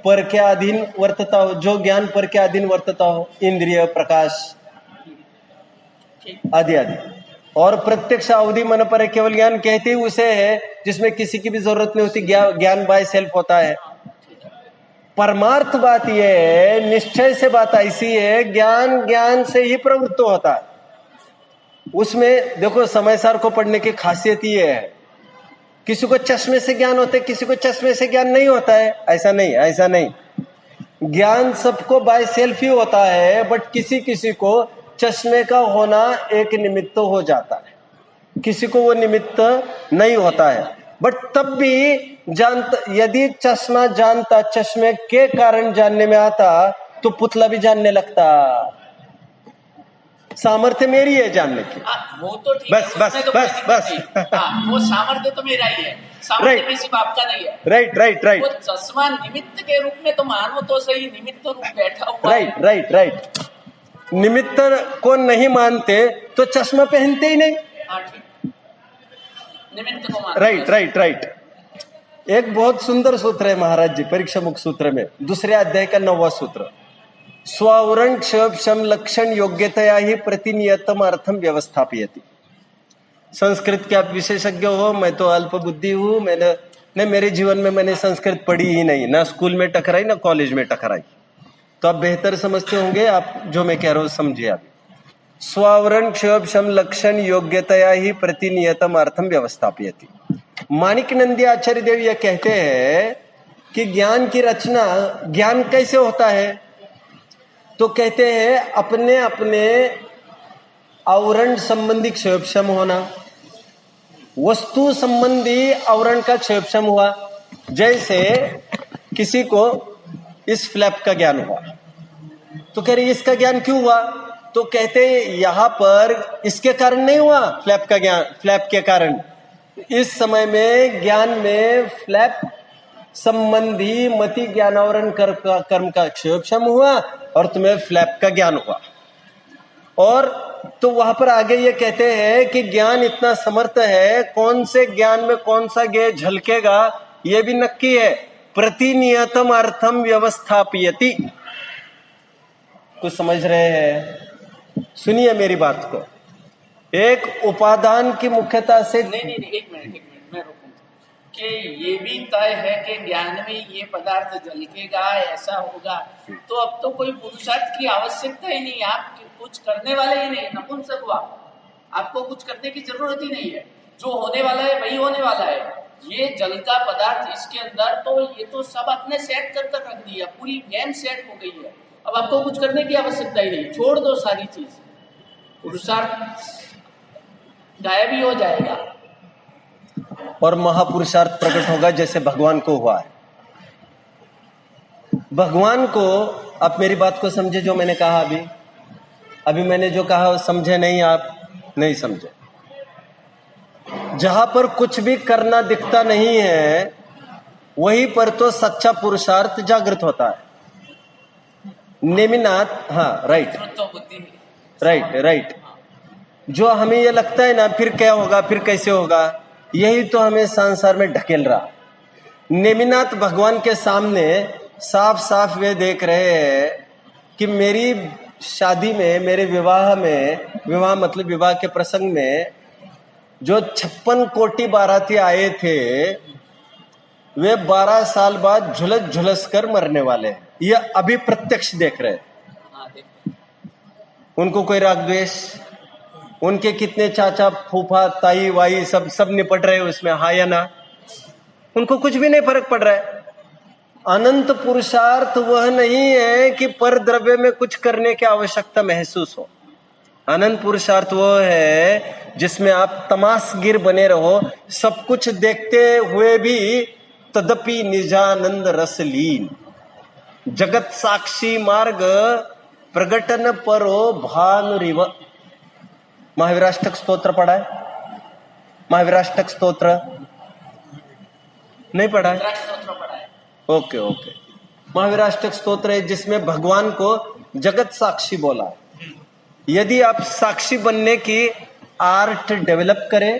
पर के अधीन वर्तता हो, जो ज्ञान पर के अधीन वर्तता हो, इंद्रिय, प्रकाश आदि आदि। और प्रत्यक्ष अवधि मन पर केवल ज्ञान कहते ही उसे है जिसमें किसी की भी जरूरत नहीं होती, ज्ञान बाय सेल्फ होता है। परमार्थ बात यह है, निश्चय से बात ऐसी है, ज्ञान ज्ञान से ही प्रवृत्त होता है। उसमें देखो समय सार को पढ़ने की खासियत ये है, किसी को चश्मे से ज्ञान होता है, किसी को चश्मे से ज्ञान नहीं होता है, ऐसा नहीं, ऐसा नहीं। ज्ञान सबको बाय सेल्फ ही होता है, बट किसी किसी को चश्मे का होना एक निमित्त हो जाता है, किसी को वो निमित्त नहीं होता है। बट तब भी जानता, यदि चश्मा जानता, चश्मे के कारण जानने में आता तो पुतला भी जानने लगता। सामर्थ्य मेरी है जानने की। वो तो ठीक बस है, बस उसमें तो बस कोई बस दिक्कत नहीं। हाँ, वो सामर्थ्य तो मेरा ही है, सामर्थ्य Right. भी सिर्फ आपका नहीं है। राइट राइट राइट वो चश्मा निमित्त के रूप में तो मानो तो सही, निमित्त रूप बैठा हुआ है। Right right right. निमित्त को नहीं मानते तो चश्मा पहनते ही नहीं। हाँ ठीक, निमित्त को मानते राइट राइट राइट। एक बहुत सुंदर सूत्र है महाराज जी परीक्षा मुख सूत्र में, दूसरे अध्याय का 9वां सूत्र, स्वावरण क्षम लक्षण योग्यतया ही प्रतिनियतम अर्थम व्यवस्थापयति। संस्कृत के आप विशेषज्ञ हो, मैं तो अल्प बुद्धि हूं, मैंने मेरे जीवन में मैंने संस्कृत पढ़ी ही नहीं, ना स्कूल में टकराई ना कॉलेज में टकराई, तो आप बेहतर समझते होंगे, आप जो मैं कह रहा हूं समझिए आप। स्वावरण क्षम लक्षण योग्यतया ही प्रतिनियतम अर्थम व्यवस्थापयति। माणिक नंदी आचार्य देव यह कहते हैं कि ज्ञान की रचना, ज्ञान कैसे होता है, तो कहते हैं अपने अपने आवरण संबंधी क्षयोपशम होना, वस्तु संबंधी आवरण का क्षयोपशम हुआ। जैसे किसी को इस फ्लैप का ज्ञान हुआ, तो कह रहे इसका ज्ञान क्यों हुआ, तो कहते यहां पर इसके कारण नहीं हुआ, फ्लैप का ज्ञान, फ्लैप के कारण। इस समय में ज्ञान में फ्लैप संबंधी मति ज्ञानावरण कर्म का क्षयोपशम हुआ और तुम्हें फ्लैप का ज्ञान हुआ। और तो वहां पर आगे ये कहते हैं कि ज्ञान इतना समर्थ है, कौन से ज्ञान में कौन सा ज्ञ झलकेगा ये भी नक्की है। प्रतिनियतम अर्थम व्यवस्थापयति। कुछ समझ रहे हैं? सुनिए मेरी बात को। एक उपादान की मुख्यता से नहीं, एक मिनट मैं रोकूंगा कि ये भी तय है कि ज्ञान में ये पदार्थ झलकेगा, ऐसा होगा, तो अब तो कोई पुरुषार्थ की आवश्यकता ही नहीं, आप कुछ करने वाले ही नहीं, नपुंसक हुआ, आपको कुछ करने की जरूरत ही नहीं है, जो होने वाला है वही होने वाला है। ये जल का पदार्थ इसके अंदर, तो ये तो सब आपने सेट कर कर रख दिया, पूरी गेम सेट हो गई है, अब आपको कुछ करने की आवश्यकता ही नहीं, छोड़ दो सारी चीज, पुरुषार्थ गायब ही हो जाएगा और महापुरुषार्थ प्रकट होगा जैसे भगवान को हुआ है। भगवान को, आप मेरी बात को समझे जो मैंने कहा अभी मैंने जो कहा समझे नहीं, आप नहीं समझे। जहां पर कुछ भी करना दिखता नहीं है वहीं पर तो सच्चा पुरुषार्थ जागृत होता है। नेमिनाथ, हाँ राइट राइट राइट। जो हमें ये लगता है ना फिर क्या होगा, फिर कैसे होगा, यही तो हमें संसार में ढकेल रहा। नेमिनाथ भगवान के सामने साफ साफ वे देख रहे हैं कि मेरी शादी में, मेरे विवाह में, विवाह मतलब विवाह के प्रसंग में जो 56 कोटि बाराती आए थे वे 12 साल बाद झुलस झुलस कर मरने वाले हैं। ये अभी प्रत्यक्ष देख रहे हैं। उनको कोई राग द्वेष, उनके कितने चाचा फूफा ताई वाई सब निपट रहे उसमें, हाँ या ना, उनको कुछ भी नहीं फर्क पड़ रहा है। अनंत पुरुषार्थ वह नहीं है कि पर द्रव्य में कुछ करने की आवश्यकता महसूस हो। अनंत पुरुषार्थ वह है जिसमें आप तमाशगिर बने रहो, सब कुछ देखते हुए भी तदपि निजानंद रसलीन, जगत साक्षी मार्ग प्रगटन परो भानुरिव। महावीराष्टक स्तोत्र पढ़ा है? महावीराष्टक स्तोत्र नहीं पढ़ा है? Okay okay. महावीराष्टक स्तोत्र है जिसमें भगवान को जगत साक्षी बोला। यदि आप साक्षी बनने की आर्ट डेवलप करें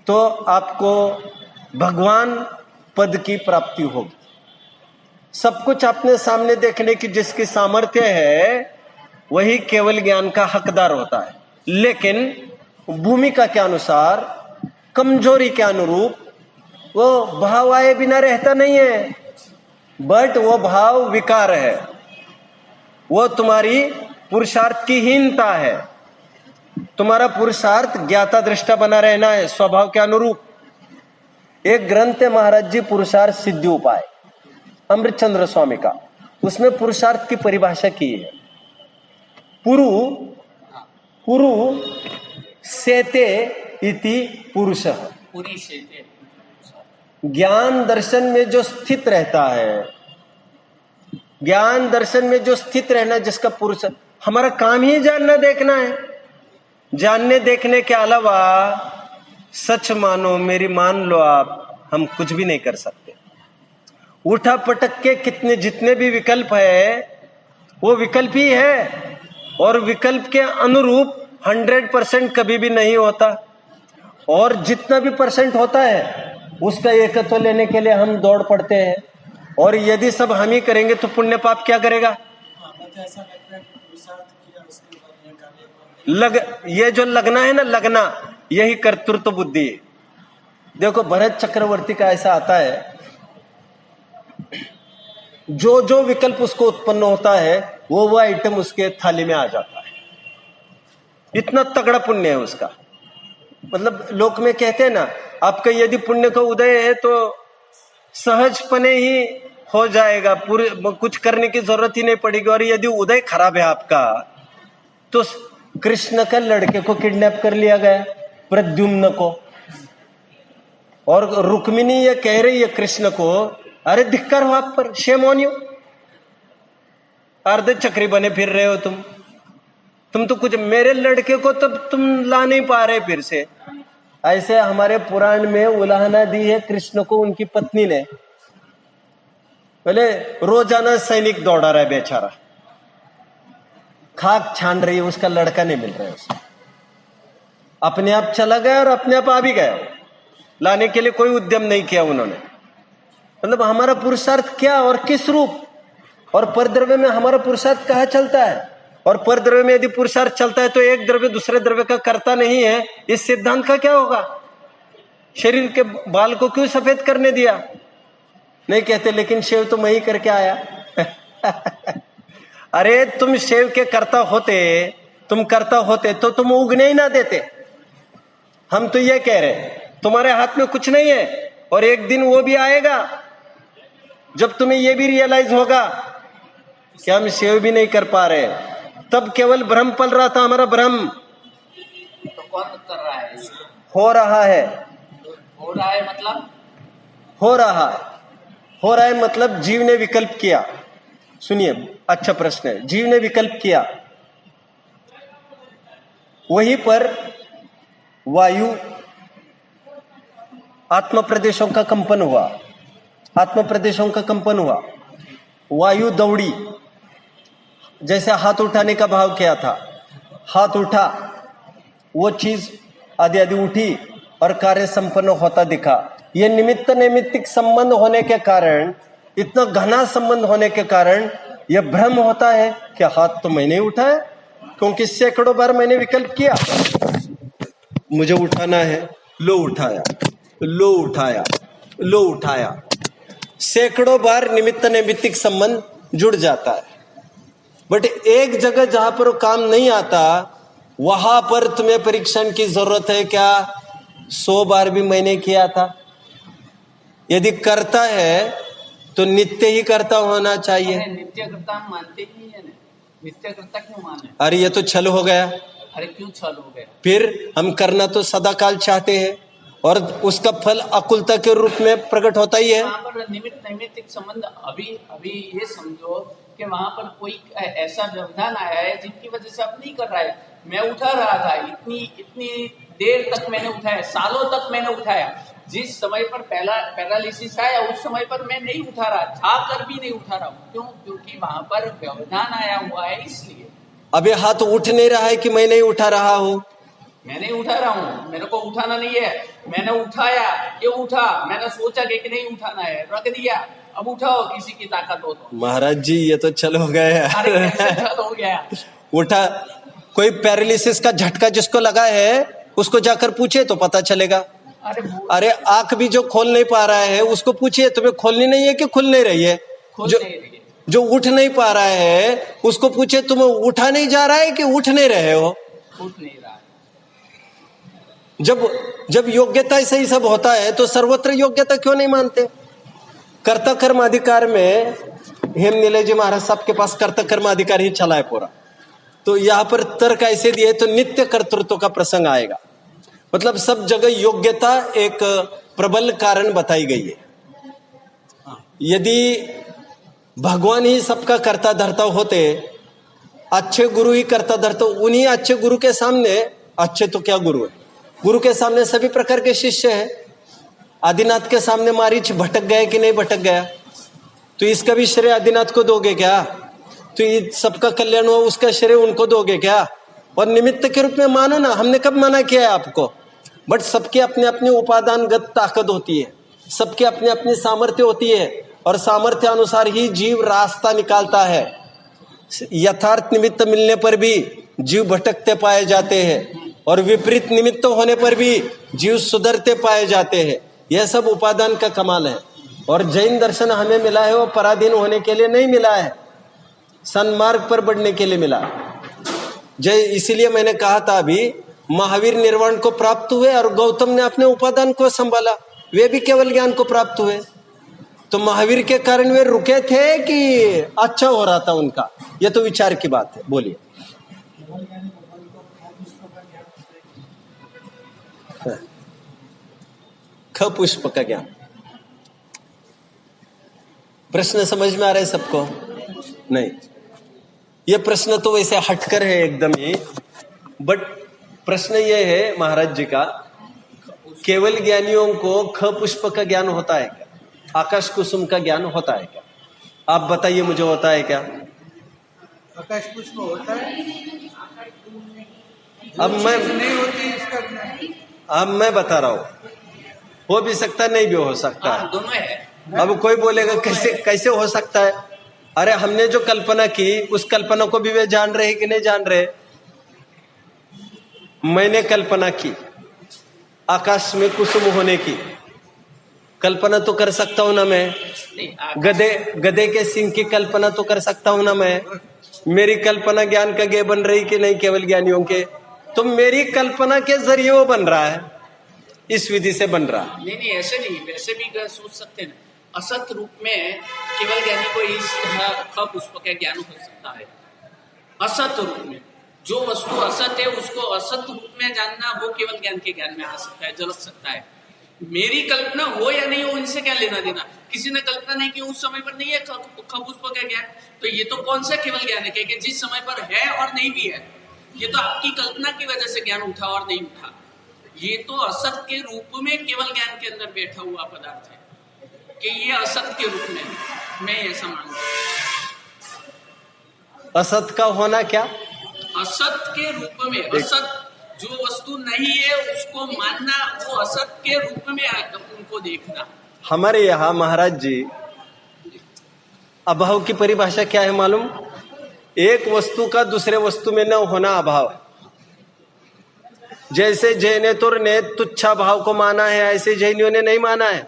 तो आपको भगवान पद की प्राप्ति होगी। सब कुछ अपने सामने देखने की जिसकी सामर्थ्य है वही केवल ज्ञान का हकदार होता है, लेकिन भूमिका के अनुसार, कमजोरी के अनुरूप वो भाव आए बिना रहता नहीं है, बट वो भाव विकार है, वो तुम्हारी पुरुषार्थ की हीनता है। तुम्हारा पुरुषार्थ ज्ञाता दृष्टा बना रहना है स्वभाव के अनुरूप। एक ग्रंथ है महाराज जी पुरुषार्थ सिद्धि उपाय, अमृतचंद्र स्वामी का, उसमें पुरुषार्थ की परिभाषा की है। पुरु सेते इति पुरुषः। पूरी से ज्ञान दर्शन में जो स्थित रहता है, ज्ञान दर्शन में जो स्थित रहना जिसका पुरुष, हमारा काम ही जानना देखना है। जानने देखने के अलावा सच मानो मेरी मान लो आप, हम कुछ भी नहीं कर सकते। उठा पटक के कितने जितने भी विकल्प है वो विकल्प ही है, और विकल्प के अनुरूप 100% कभी भी नहीं होता, और जितना भी परसेंट होता है उसका एकत्व लेने के लिए हम दौड़ पड़ते हैं। और यदि सब हम ही करेंगे तो पुण्य पाप क्या करेगा? ये जो लगना है ना, लगना, यही कर्तृत्व बुद्धि है। देखो भरत चक्रवर्ती का ऐसा आता है, जो जो विकल्प उसको उत्पन्न होता है वो आइटम उसके थाली में आ जाता है। इतना तगड़ा पुण्य है उसका। मतलब लोक में कहते हैं ना, आपका यदि पुण्य का उदय है तो सहजपने ही हो जाएगा, पूरे कुछ करने की जरूरत ही नहीं पड़ेगी। और यदि उदय खराब है आपका, तो कृष्ण का लड़के को किडनैप कर लिया गया, प्रद्युम्न को, और रुक्मिणी ये कह रही है कृष्ण को, अरे धिक्कार हो आप पर, शेम ऑन यू, अर्ध चक्री बने फिर रहे हो तुम तो कुछ, मेरे लड़के को तब तुम ला नहीं पा रहे फिर से। ऐसे हमारे पुराण में उलाहना दी है कृष्ण को उनकी पत्नी ने। बोले रोजाना सैनिक दौड़ा रहा है बेचारा, खाक छान रही है, उसका लड़का नहीं मिल रहा है उसे। अपने आप चला गया और अपने आप आ भी गया, लाने के लिए कोई उद्यम नहीं किया उन्होंने। मतलब हमारा पुरुषार्थ क्या और किस रूप, और परद्रव्य में हमारा पुरुषार्थ कहाँ चलता है? और परद्रव्य में यदि पुरुषार्थ चलता है तो एक द्रव्य दूसरे द्रव्य का करता नहीं है, इस सिद्धांत का क्या होगा? शरीर के बाल को क्यों सफेद करने दिया? नहीं कहते लेकिन शेव तो मैं ही करके आया। अरे तुम शेव के करता होते, तुम करता होते तो तुम उगने ही ना देते। हम तो ये कह रहे तुम्हारे हाथ में कुछ नहीं है, और एक दिन वो भी आएगा जब तुम्हें ये भी रियलाइज होगा कि हम शेव भी नहीं कर पा रहे। तब केवल भ्रम पल रहा था, हमारा भ्रम। तो कौन कर रहा है? हो रहा है। हो रहा है मतलब? हो रहा है मतलब जीव ने विकल्प किया। सुनिए, अच्छा प्रश्न है। जीव ने विकल्प किया, वहीं पर वायु आत्म प्रदेशों का कंपन हुआ, वायु दौड़ी, जैसे हाथ उठाने का भाव किया था, हाथ उठा, वो चीज आदि आदि उठी और कार्य संपन्न होता दिखा। ये निमित्त नैमित्तिक संबंध होने के कारण, इतना घना संबंध होने के कारण यह भ्रम होता है कि हाथ तो मैंने उठाया, क्योंकि सैकड़ों बार मैंने विकल्प किया, मुझे उठाना है, लो उठाया, सैकड़ों बार निमित्त नैमित्तिक संबंध जुड़ जाता है। बट एक जगह जहां पर काम नहीं आता, वहां पर तुम्हें परीक्षण की जरूरत है क्या? 100 बार भी मैंने किया था। यदि करता है तो नित्य ही करता होना चाहिए। नित्य करता हम मानते ही नहीं है ना, नित्य करता क्यों माने? अरे ये तो छल हो गया। अरे क्यों छल हो गया? फिर हम करना तो सदा काल चाहते हैं, और उसका फल अकुलता के रूप में प्रकट होता ही है। वहाँ पर निमित्त नैमित्तिक संबंध, अभी ये समझो कि वहाँ पर कोई ऐसा व्यवधान आया है जिनकी वजह से अब नहीं कर रहा है। मैं उठा रहा था, इतनी देर तक मैंने उठाया, सालों तक मैंने उठाया। जिस समय पर पैरालिसिस आया उस समय पर मैं नहीं उठा रहा, कर भी नहीं उठा रहा हूँ। क्यों? क्योंकि वहां पर व्यवधान आया हुआ है, इसलिए। अबे हाथ उठ नहीं रहा है कि मैं नहीं उठा रहा हूँ, मैं नहीं उठा रहा हूँ, मेरे को उठाना नहीं है। मैंने उठाया, ये उठा, मैंने सोचा कि नहीं उठाना है, रख दिया, अब उठाओ, किसी की ताकत हो तो। महाराज जी ये तो चल हो गया अरे कैसे चल हो गया? उठा, कोई पैरालिसिस का झटका जिसको लगा है उसको जाकर पूछे तो पता चलेगा। अरे आंख भी जो खोल नहीं पा रहा है उसको पूछिए तुम्हें खोलनी नहीं है कि खुल नहीं रही है। जो उठ नहीं पा रहा है उसको पूछे तुम्हें उठा नहीं जा रहा है कि उठ नहीं रहे हो। उठ नहीं रहा है। जब योग्यता से ही सब होता है तो सर्वत्र योग्यता क्यों नहीं मानते? कर्ता कर्माधिकार में हेम नीले जी महाराज साहब के पास कर्ता कर्माधिकार ही चला है पूरा। तो यहाँ पर तर्क ऐसे दिए तो नित्य कर्तृत्व का प्रसंग आएगा। मतलब सब जगह योग्यता एक प्रबल कारण बताई गई है। यदि भगवान ही सबका कर्ता धर्ता होते, अच्छे गुरु ही कर्ता धर्ता, उन्हीं अच्छे गुरु के सामने, अच्छे तो क्या गुरु है, गुरु के सामने सभी प्रकार के शिष्य हैं। आदिनाथ के सामने मारीच भटक गया कि नहीं भटक गया, तो इसका भी श्रेय आदिनाथ को दोगे क्या? तो ये सबका कल्याण हुआ उसका श्रेय उनको दोगे क्या? और निमित्त के रूप में मानो ना, हमने कब मना किया है आपको? बट सबके अपने अपने उपादानगत ताकत होती है, सबके अपने अपनी सामर्थ्य होती है, और सामर्थ्य अनुसार ही जीव रास्ता निकालता है। यथार्थ निमित्त मिलने पर भी जीव भटकते पाए जाते हैं, और विपरीत निमित्त होने पर भी जीव सुधरते पाए जाते हैं। यह सब उपादान का कमाल है। और जैन दर्शन हमें मिला है वो पराधीन होने के लिए नहीं मिला है, सन्मार्ग पर बढ़ने के लिए मिला। जय, इसीलिए मैंने कहा था अभी, महावीर निर्वाण को प्राप्त हुए और गौतम ने अपने उपादान को संभाला, वे भी केवल ज्ञान को प्राप्त हुए। तो महावीर के कारण वे रुके थे कि अच्छा हो रहा था उनका? यह तो विचार की बात है। बोलिए। ख पुष्प का ज्ञान, प्रश्न समझ में आ रहा है सबको? नहीं, ये प्रश्न तो वैसे हटकर है एकदम ही, बट प्रश्न ये है महाराज जी का, केवल ज्ञानियों को ख पुष्प का ज्ञान होता है क्या? आकाश कुसुम का ज्ञान होता है क्या? आप बताइए मुझे, होता है क्या? आकाश पुष्प होता है, अब मैं नहीं होती इसका ज्ञान। अब मैं बता रहा हूं, हो भी सकता है, नहीं भी हो सकता है। दोनों है। अब कोई बोलेगा कैसे हो सकता है? अरे हमने जो कल्पना की उस कल्पना को भी वे जान रहे कि नहीं जान रहे? मैंने कल्पना की आकाश में कुसुम होने की, कल्पना तो कर सकता हूं ना मैं। गधे के सिंह की कल्पना तो कर सकता हूं ना मैं। मेरी कल्पना ज्ञान का गे बन रही कि नहीं केवल ज्ञानियों के? तो मेरी कल्पना के जरिए वो बन रहा है, इस विधि से बन रहा है। नहीं, ऐसे नहीं, वैसे भी सोच सकते हैं। असत रूप में केवल ज्ञानी को इस ख पुष्प का ज्ञान हो सकता है। असत रूप में जो वस्तु असत है उसको असत रूप में जानना, वो केवल ज्ञान के ज्ञान में आ सकता है, झलक सकता है। मेरी कल्पना हो या नहीं हो, इनसे क्या लेना देना? किसी ने कल्पना नहीं की, उस समय पर नहीं है ख पुष्प का ज्ञान, तो ये तो कौन सा केवल ज्ञान है कि जिस समय पर है और नहीं भी है। ये तो आपकी कल्पना की वजह से ज्ञान उठा और नहीं उठा। ये तो असत के रूप में केवल ज्ञान के अंदर बैठा हुआ पदार्थ है कि ये असत के रूप में, मैं ऐसा मानता हूं। असत का होना क्या? असत के रूप में, असत जो वस्तु नहीं है उसको मानना, वो असत के रूप में उनको देखना। हमारे यहाँ महाराज जी अभाव की परिभाषा क्या है मालूम? एक वस्तु का दूसरे वस्तु में न होना अभाव। जैसे जैनेतर ने तुच्छा भाव को माना है, ऐसे जैनियों ने नहीं माना है।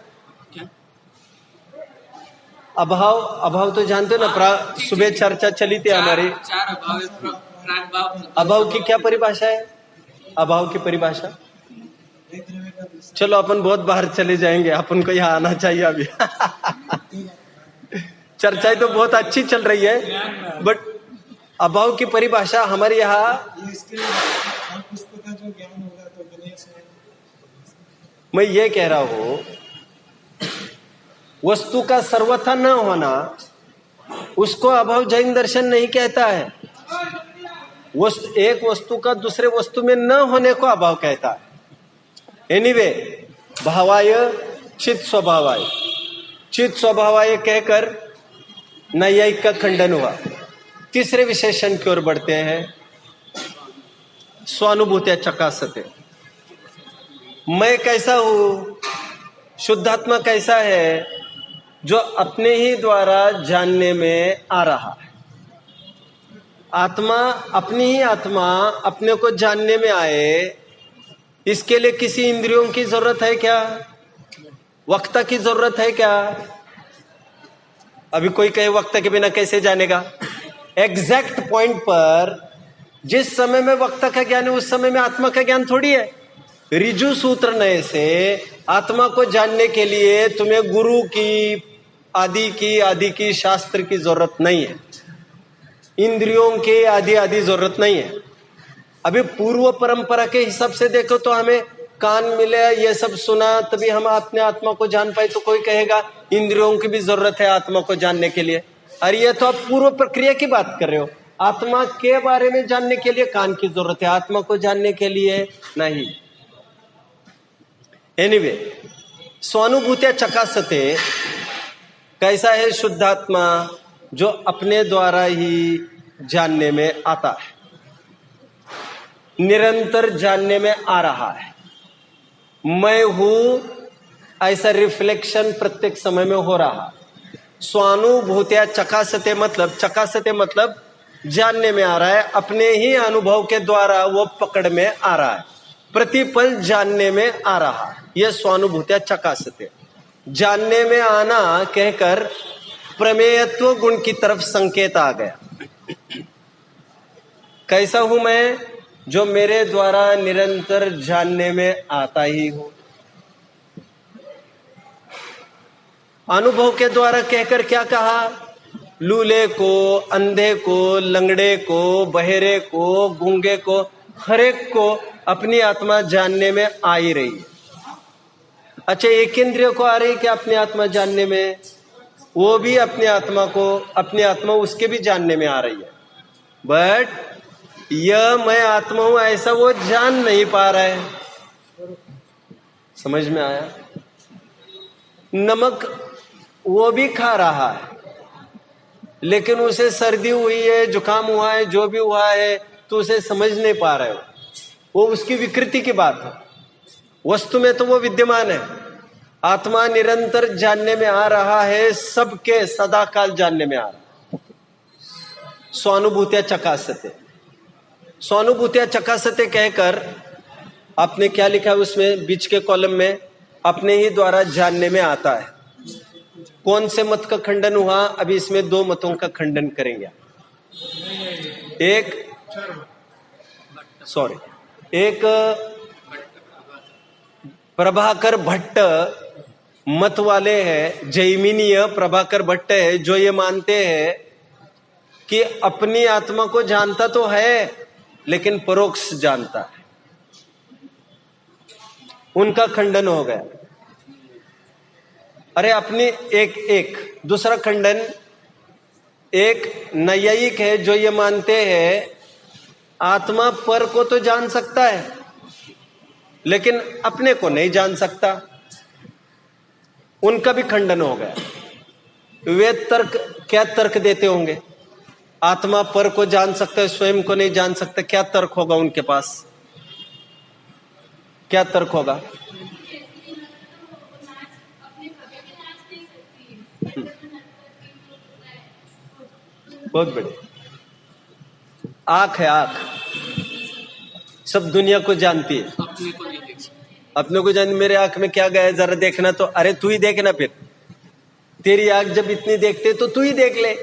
अभाव तो जानते हो ना, सुबह चर्चा चली थी हमारी। चार अभाव। अभाव की क्या परिभाषा है? अभाव की परिभाषा, चलो अपन बहुत बाहर चले जाएंगे, अपन को यहाँ आना चाहिए अभी। चर्चा तो बहुत अच्छी चल रही है, बट अभाव की परिभाषा हमारे यहाँ, मैं ये कह रहा हूं, वस्तु का सर्वथा न होना उसको अभाव जैन दर्शन नहीं कहता है। एक वस्तु का दूसरे वस्तु में न होने को अभाव कहता है। एनीवे, भावाय चित स्वभावाय, चित स्वभावाय कहकर नैयायिक का खंडन हुआ। तीसरे विशेषण की ओर बढ़ते हैं, स्वानुभूत्या चकासते। मैं कैसा हूं, शुद्धात्मा कैसा है, जो अपने ही द्वारा जानने में आ रहा है। आत्मा, अपनी ही आत्मा अपने को जानने में आए, इसके लिए किसी इंद्रियों की जरूरत है क्या? वक्ता की जरूरत है क्या? अभी कोई कहे वक्ता के बिना कैसे जानेगा? एग्जैक्ट पॉइंट पर जिस समय में वक्ता का ज्ञान है, उस समय में आत्मा का ज्ञान थोड़ी है। ऋजु सूत्र नए से आत्मा को जानने के लिए तुम्हें गुरु की, आदि की शास्त्र की जरूरत नहीं है, इंद्रियों के आदि जरूरत नहीं है। अभी पूर्व परंपरा के हिसाब से देखो तो हमें कान मिले, ये सब सुना, तभी हम अपने आत्मा को जान पाए। तो कोई कहेगा इंद्रियों की भी जरूरत है आत्मा को जानने के लिए। अरे ये तो आप पूर्व प्रक्रिया की बात कर रहे हो। आत्मा के बारे में जानने के लिए कान की जरूरत है, आत्मा को जानने के लिए नहीं। एनीवे, स्वानुभूत्या चकासते, कैसा है शुद्धात्मा, जो अपने द्वारा ही जानने में आता है, निरंतर जानने में आ रहा है। मैं हूं ऐसा रिफ्लेक्शन प्रत्येक समय में हो रहा। स्वानुभूत्या चकासते मतलब जानने में आ रहा है, अपने ही अनुभव के द्वारा वो पकड़ में आ रहा है, प्रतिपल जानने में आ रहा है। यह स्वानुभूत्या चकासते। जानने में आना कहकर प्रमेयत्व गुण की तरफ संकेत आ गया। कैसा हूं मैं, जो मेरे द्वारा निरंतर जानने में आता ही हूं। अनुभव के द्वारा कहकर क्या कहा? लूले को, अंधे को, लंगड़े को, बहेरे को, गूंगे को, हर एक को अपनी आत्मा जानने में आ ही रही है। अच्छा, एक इंद्रिय को आ रही है कि अपनी आत्मा जानने में? वो भी अपनी आत्मा उसके भी जानने में आ रही है, बट यह मैं आत्मा हूं ऐसा वो जान नहीं पा रहा है। समझ में आया? नमक वो भी खा रहा है, लेकिन उसे सर्दी हुई है, जुकाम हुआ है, जो भी हुआ है, तो उसे समझ नहीं पा रहे हो। वो उसकी विकृति की बात है, वस्तु में तो वो विद्यमान है। आत्मा निरंतर जानने में आ रहा है, सबके सदा काल जानने में आ रहा है। स्वानुभूत्या चकासते, स्वानुभूत्या चकासते कहकर आपने क्या लिखा है उसमें बीच के कॉलम में? अपने ही द्वारा जानने में आता है। कौन से मत का खंडन हुआ? अभी इसमें दो मतों का खंडन करेंगे। एक प्रभाकर भट्ट मत वाले हैं, जैमिनीय प्रभाकर भट्ट है, जो ये मानते हैं कि अपनी आत्मा को जानता तो है लेकिन परोक्ष जानता है। उनका खंडन हो गया। अरे अपनी एक दूसरा खंडन, एक नैयायिक है जो ये मानते हैं आत्मा पर को तो जान सकता है लेकिन अपने को नहीं जान सकता। उनका भी खंडन हो गया। वे क्या तर्क देते होंगे? आत्मा पर को जान सकता है, स्वयं को नहीं जान सकता, क्या तर्क होगा उनके पास? क्या तर्क होगा? बहुत बड़े आंख है, आंख सब दुनिया को जानती है, अपने को जान। मेरे आंख में क्या गया है जरा देखना तो, अरे तू ही देखना, फिर तेरी आंख जब इतनी देखते तो तू ही देख ले।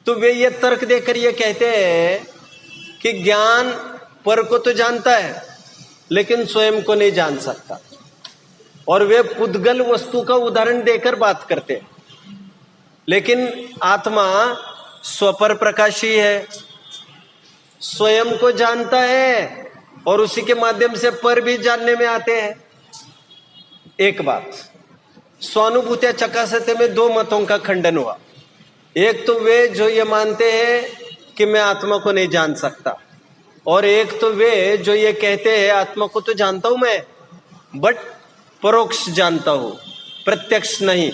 तो वे ये तर्क देकर ये कहते हैं कि ज्ञान पर को तो जानता है लेकिन स्वयं को नहीं जान सकता, और वे पुद्गल वस्तु का उदाहरण देकर बात करते हैं। लेकिन आत्मा स्वपर प्रकाशी है, स्वयं को जानता है और उसी के माध्यम से पर भी जानने में आते हैं। एक बात, स्वानुभूत्या चकासते में दो मतों का खंडन हुआ। एक तो वे जो ये मानते हैं कि मैं आत्मा को नहीं जान सकता, और एक तो वे जो ये कहते हैं आत्मा को तो जानता हूं मैं बट परोक्ष जानता हूं, प्रत्यक्ष नहीं।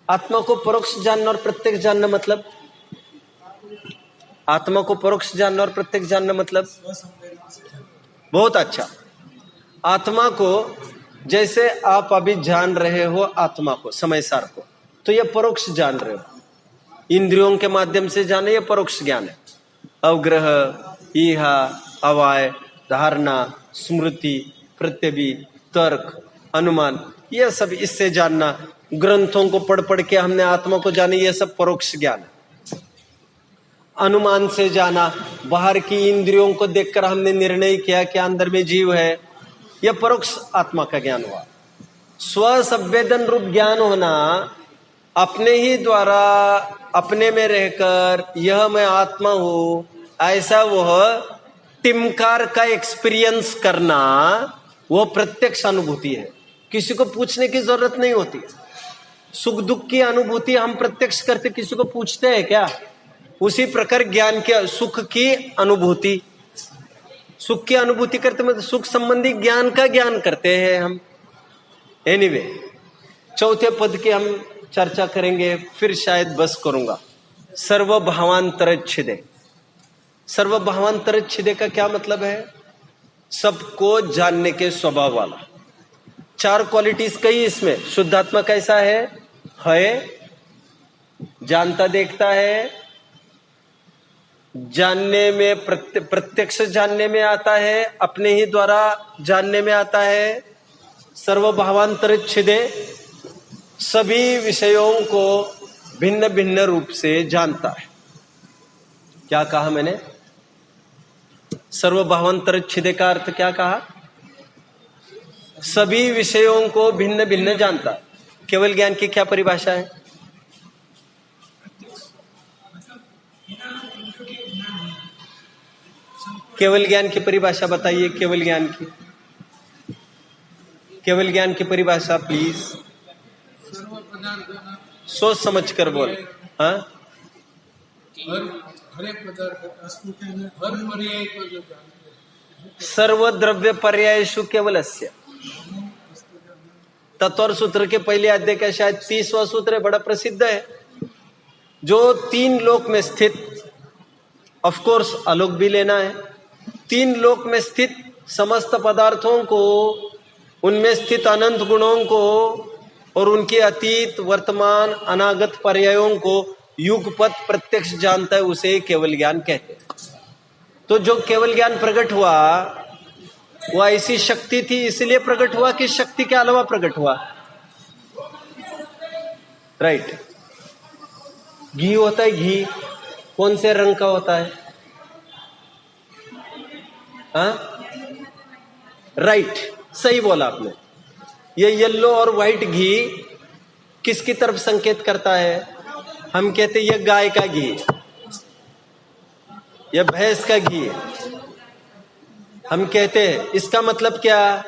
आत्मा को परोक्ष जानना और प्रत्यक्ष जानना मतलब, आत्मा को परोक्ष जानना और प्रत्यक्ष जानना मतलब बहुत अच्छा। आत्मा को जैसे आप अभी जान रहे हो, आत्मा को समय सार को, तो यह परोक्ष जान रहे हो, इंद्रियों के माध्यम से जाने, यह परोक्ष ज्ञान है। अवग्रह, ईहा, अवाय, धारणा, स्मृति, प्रत्यभि, तर्क, अनुमान, यह सब इससे जानना, ग्रंथों को पढ़ पढ़ के हमने आत्मा को जाने, यह सब परोक्ष ज्ञान है। अनुमान से जाना, बाहर की इंद्रियों को देखकर हमने निर्णय किया कि अंदर में जीव है, यह परोक्ष आत्मा का ज्ञान हुआ। स्व संवेदन रूप ज्ञान होना, अपने ही द्वारा अपने में रहकर यह मैं आत्मा हूं, ऐसा वह टिमकार का एक्सपीरियंस करना, वह प्रत्यक्ष अनुभूति है। किसी को पूछने की जरूरत नहीं होती। सुख दुख की अनुभूति हम प्रत्यक्ष करते, किसी को पूछते हैं क्या? उसी प्रकार ज्ञान के सुख की अनुभूति, सुख की अनुभूति करते, मतलब सुख संबंधी ज्ञान का ज्ञान करते हैं हम। एनीवे, चौथे पद की हम चर्चा करेंगे, फिर शायद बस करूंगा। सर्वभावांतरच्छिदे। सर्वभावांतरच्छिदे का क्या मतलब है? सबको जानने के स्वभाव वाला। चार क्वालिटीज कही इसमें। शुद्धात्मा कैसा है? जानता देखता है, जानने में प्रत्यक्ष जानने में आता है, अपने ही द्वारा जानने में आता है। सर्वभावांतरच्छिदे, सभी विषयों को भिन्न भिन्न रूप से जानता है। क्या कहा मैंने? सर्वभावांतरच्छिदे का अर्थ क्या कहा? सभी विषयों को भिन्न भिन्न जानता है। केवल ज्ञान की क्या परिभाषा है? केवल ज्ञान की परिभाषा बताइए। केवल ज्ञान की, केवल ज्ञान की परिभाषा प्लीज। सोच समझ कर बोल। हाँ, हर एक पदार्थ, हर पर्याय को जो जानते हैं। सर्वद्रव्य पर्यायेषु केवलस्य। तत्व सूत्र के पहले अध्याय का शायद 30वां सूत्र है, बड़ा प्रसिद्ध है। जो तीन लोक में स्थित, ऑफ कोर्स आलोक भी लेना है, तीन लोक में स्थित समस्त पदार्थों को, उनमें स्थित अनंत गुणों को और उनके अतीत वर्तमान अनागत पर्यायों को युगपत प्रत्यक्ष जानता है, उसे केवल ज्ञान कहते हैं। तो जो केवल ज्ञान प्रकट हुआ, वह ऐसी शक्ति थी, इसलिए प्रकट हुआ कि शक्ति के अलावा प्रकट हुआ। राइट। घी होता है, घी कौन से रंग का होता है? हाँ, राइट, सही बोला आपने। ये येलो और व्हाइट घी किसकी तरफ संकेत करता है? हम कहते ये गाय का घी, यह भैंस का घी है। हम कहते हैं इसका मतलब क्या?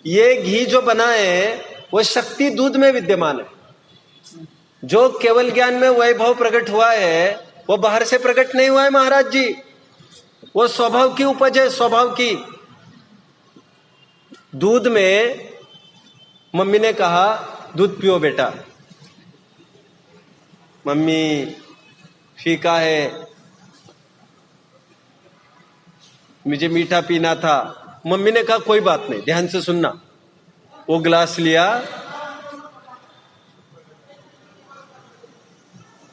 ये घी जो बना है वो शक्ति दूध में विद्यमान है। जो केवल ज्ञान में वैभव प्रकट हुआ है वो बाहर से प्रकट नहीं हुआ है महाराज जी, वो स्वभाव की उपज है, स्वभाव की। दूध में मम्मी ने कहा दूध पियो बेटा, मम्मी फीका है, मुझे मीठा पीना था। मम्मी ने कहा कोई बात नहीं, ध्यान से सुनना। वो गिलास लिया,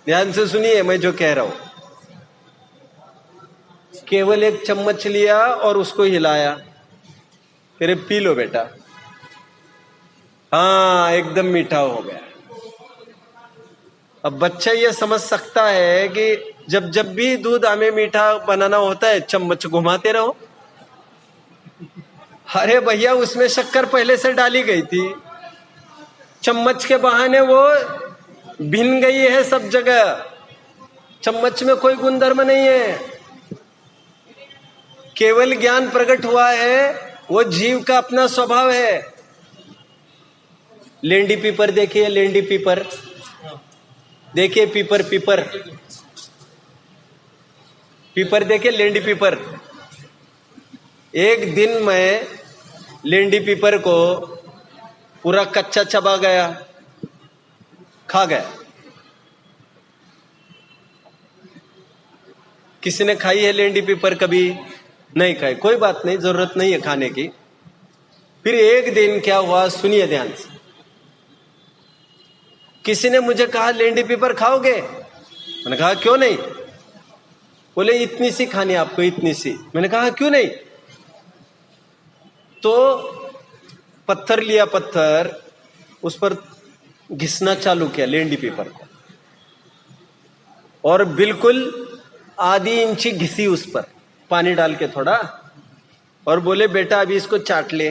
ध्यान से सुनिए मैं जो कह रहा हूं। केवल एक चम्मच लिया और उसको हिलाया, फिर पी लो बेटा। हाँ, एकदम मीठा हो गया। अब बच्चा ये समझ सकता है कि जब जब भी दूध हमें मीठा बनाना होता है चम्मच घुमाते रहो। अरे भैया, उसमें शक्कर पहले से डाली गई थी, चम्मच के बहाने वो भिन गई है सब जगह। चम्मच में कोई गुणधर्म नहीं है। केवल ज्ञान प्रकट हुआ है, वो जीव का अपना स्वभाव है। लेंडी पीपर देखिए, लेंडी पीपर देखिए, पीपर पीपर पीपर देखिए, लेंडी पीपर। एक दिन में लेंडी पीपर को पूरा कच्चा चबा गया, खा गया। किसी ने खाई है लेंडी पीपर? कभी नहीं खाई, कोई बात नहीं, जरूरत नहीं है खाने की। फिर एक दिन क्या हुआ, सुनिए ध्यान से। किसी ने मुझे कहा लेंडी पीपर खाओगे? मैंने कहा क्यों नहीं। बोले इतनी सी खानी आपको, इतनी सी। मैंने कहा क्यों नहीं। तो पत्थर लिया, पत्थर उस पर घिसना चालू किया लेंडी पीपर को, और बिल्कुल आधी इंची घिसी उस पर, पानी डाल के थोड़ा, और बोले बेटा अभी इसको चाट ले।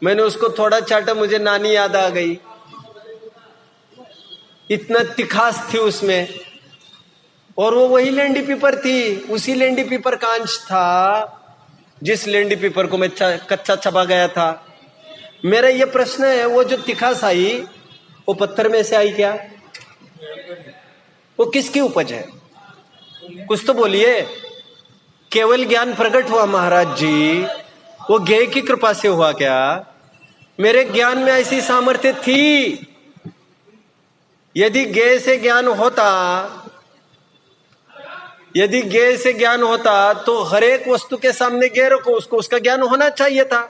मैंने उसको थोड़ा चाटा, मुझे नानी याद आ गई। इतना तिखास थी उसमें, और वो वही लेंडी पीपर थी, उसी लेंडी पीपर का अंश था जिस लेंडी पीपर को मैं कच्चा चबा गया था। मेरा ये प्रश्न है, वो जो तिखास आई वो पत्थर में से आई क्या? वो किसकी उपज है? कुछ तो बोलिए। केवल ज्ञान प्रकट हुआ महाराज जी, वो ज्ञेय की कृपा से हुआ क्या? मेरे ज्ञान में ऐसी सामर्थ्य थी। यदि ज्ञेय से ज्ञान होता, यदि ज्ञेय से ज्ञान होता तो हर एक वस्तु के सामने ज्ञेय रखो, उसको उसका ज्ञान होना चाहिए था।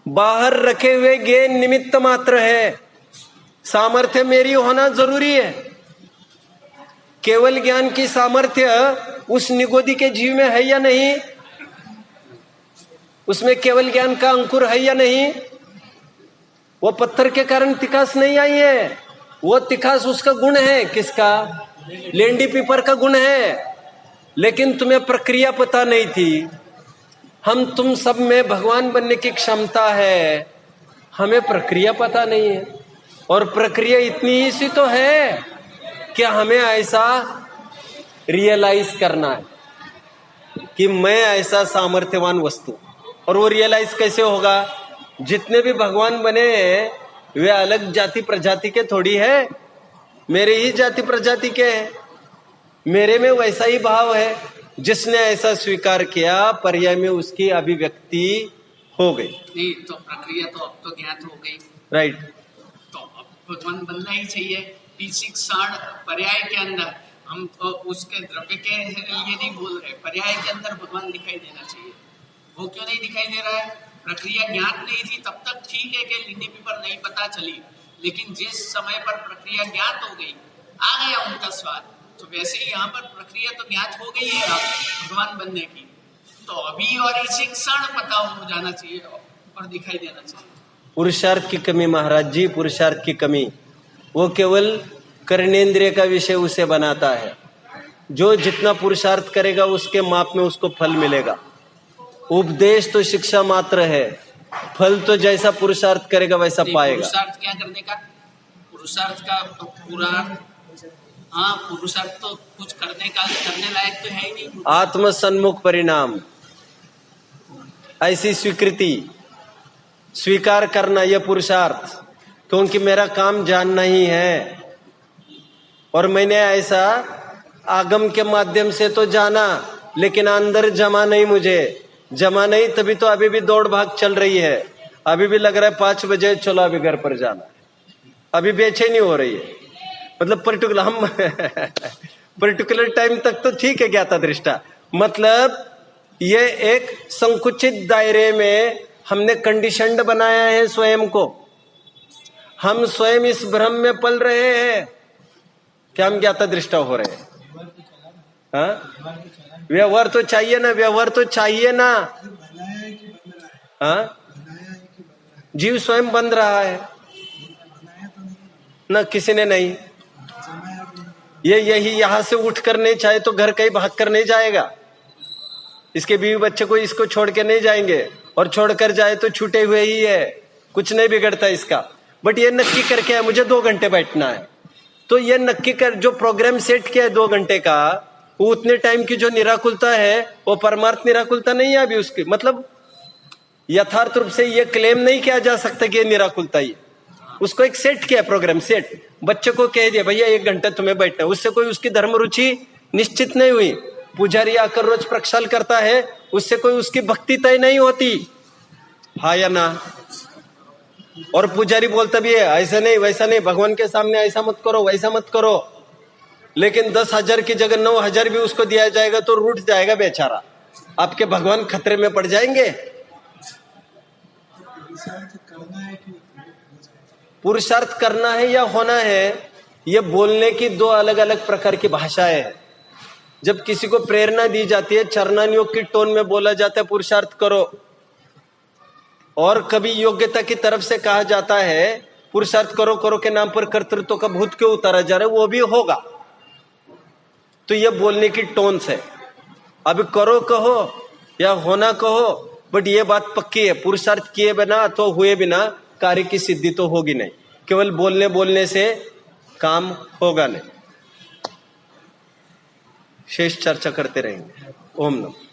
बाहर रखे हुए ज्ञेय निमित्त मात्र है, सामर्थ्य मेरी होना जरूरी है। केवल ज्ञान की सामर्थ्य उस निगोदी के जीव में है या नहीं? उसमें केवल ज्ञान का अंकुर है या नहीं? वो पत्थर के कारण तिखास नहीं आई है, वो तिखास उसका गुण है। किसका? लेंडी पीपर का गुण है। लेकिन तुम्हें प्रक्रिया पता नहीं थी। हम तुम सब में भगवान बनने की क्षमता है, हमें प्रक्रिया पता नहीं है। और प्रक्रिया इतनी ही सी तो है कि हमें ऐसा रियलाइज करना है कि मैं ऐसा सामर्थ्यवान वस्तु। और वो रियलाइज कैसे होगा? जितने भी भगवान बने वे अलग जाति प्रजाति के थोड़ी है, मेरे ही जाति प्रजाति के हैं। मेरे में वैसा ही भाव है। जिसने ऐसा स्वीकार किया, पर्याय में उसकी अभिव्यक्ति हो गई। नहीं तो प्रक्रिया तो अब तो ज्ञात हो गई, राइट। तो अब भगवान बनना ही चाहिए। तीसरी क्षण पर्याय के अंदर हम तो उसके द्रव्य के लिए नहीं बोल रहे, पर्याय के अंदर भगवान दिखाई देना चाहिए। वो क्यों नहीं दिखाई दे रहा है? प्रक्रिया ज्ञात नहीं थी तब तक ठीक है कि लेंडी पीपर नहीं पता चली, लेकिन जिस समय पर प्रक्रिया ज्ञात हो गई, आ गया उनका स्वाद, तो वैसे ही यहाँ पर प्रक्रिया तो ज्ञात हो गई है भगवान बनने की, तो अभी और इसी क्षण पता हो जाना चाहिए और दिखाई देना चाहिए। पुरुषार्थ की कमी महाराज जी, पुरुषार्थ की कमी। वो केवल कर्णेंद्रिय का विषय उसे बनाता है। जो जितना पुरुषार्थ करेगा उसके माप में उसको फल मिलेगा। उपदेश तो शिक्षा मात्र है, फल तो जैसा पुरुषार्थ करेगा वैसा पाएगा। पुरुषार्थ क्या करने का? पुरुषार्थ का पूरा, हाँ पुरुषार्थ तो कुछ करने का, करने लायक तो है ही नहीं। आत्म सन्मुख परिणाम, ऐसी स्वीकृति, स्वीकार करना, यह पुरुषार्थ। क्योंकि मेरा काम जानना ही है, और मैंने ऐसा आगम के माध्यम से तो जाना, लेकिन अंदर जमा नहीं, मुझे जमा नहीं, तभी तो अभी भी दौड़ भाग चल रही है। अभी भी लग रहा है 5 बजे चलो अभी घर पर जाना, अभी बेचैनी हो रही है। मतलब पर्टिकुलर हम पर्टिकुलर टाइम तक तो ठीक है ज्ञाता दृष्टा, मतलब ये एक संकुचित दायरे में हमने कंडीशनड बनाया है स्वयं को। हम स्वयं इस भ्रम में पल रहे हैं कि हम ज्ञाता दृष्टा हो रहे हैं। हाँ, व्यवहार तो चाहिए ना, व्यवहार तो चाहिए ना। हाँ, जीव स्वयं बन रहा है ना, किसी ने नहीं। ये यही यहां से उठ कर नहीं चाहे तो घर कहीं भाग कर नहीं जाएगा। इसके बीवी बच्चे को इसको छोड़ के नहीं जाएंगे, और छोड़कर जाए तो छूटे हुए ही है, कुछ नहीं बिगड़ता इसका। बट ये नक्की करके है मुझे 2 घंटे बैठना है, तो ये नक्की कर, जो प्रोग्राम सेट किया है 2 घंटे का, वो उतने टाइम की जो निराकुलता है वो परमार्थ निराकुलता नहीं है अभी उसकी। मतलब यथार्थ रूप से ये क्लेम नहीं किया जा सकता कि ये निराकुलता ही। उसको एक सेट किया प्रोग्राम सेट, बच्चे को कह दिया भैया 1 घंटा तुम्हें बैठना है। उससे कोई उसकी धर्म रुचि निश्चित नहीं हुई। पुजारी आकर रोज प्रक्षाल करता है, उससे कोई उसकी भक्ति तय नहीं होती, हाँ या ना। और पुजारी बोलता भी है ऐसा नहीं वैसा नहीं, भगवान के सामने ऐसा मत करो वैसा मत करो। लेकिन 10,000 की जगह 9,000 भी उसको दिया जाएगा तो रूठ जाएगा बेचारा। आपके भगवान खतरे में पड़ जाएंगे। पुरुषार्थ करना है या होना है, ये बोलने की दो अलग अलग प्रकार की भाषाएं हैं। जब किसी को प्रेरणा दी जाती है, चरणान योग की टोन में बोला जाता है पुरुषार्थ करो, और कभी योग्यता की तरफ से कहा जाता है पुरुषार्थ करो करो के नाम पर कर्तृत्व का भूत क्यों उतारा जा रहा है, वो भी होगा। तो ये बोलने की टोन्स है। अब करो कहो या होना कहो, बट ये बात पक्की है, पुरुषार्थ किए बिना तो हुए बिना कार्य की सिद्धि तो होगी नहीं। केवल बोलने बोलने से काम होगा नहीं। शेष चर्चा करते रहेंगे। ओम नमः।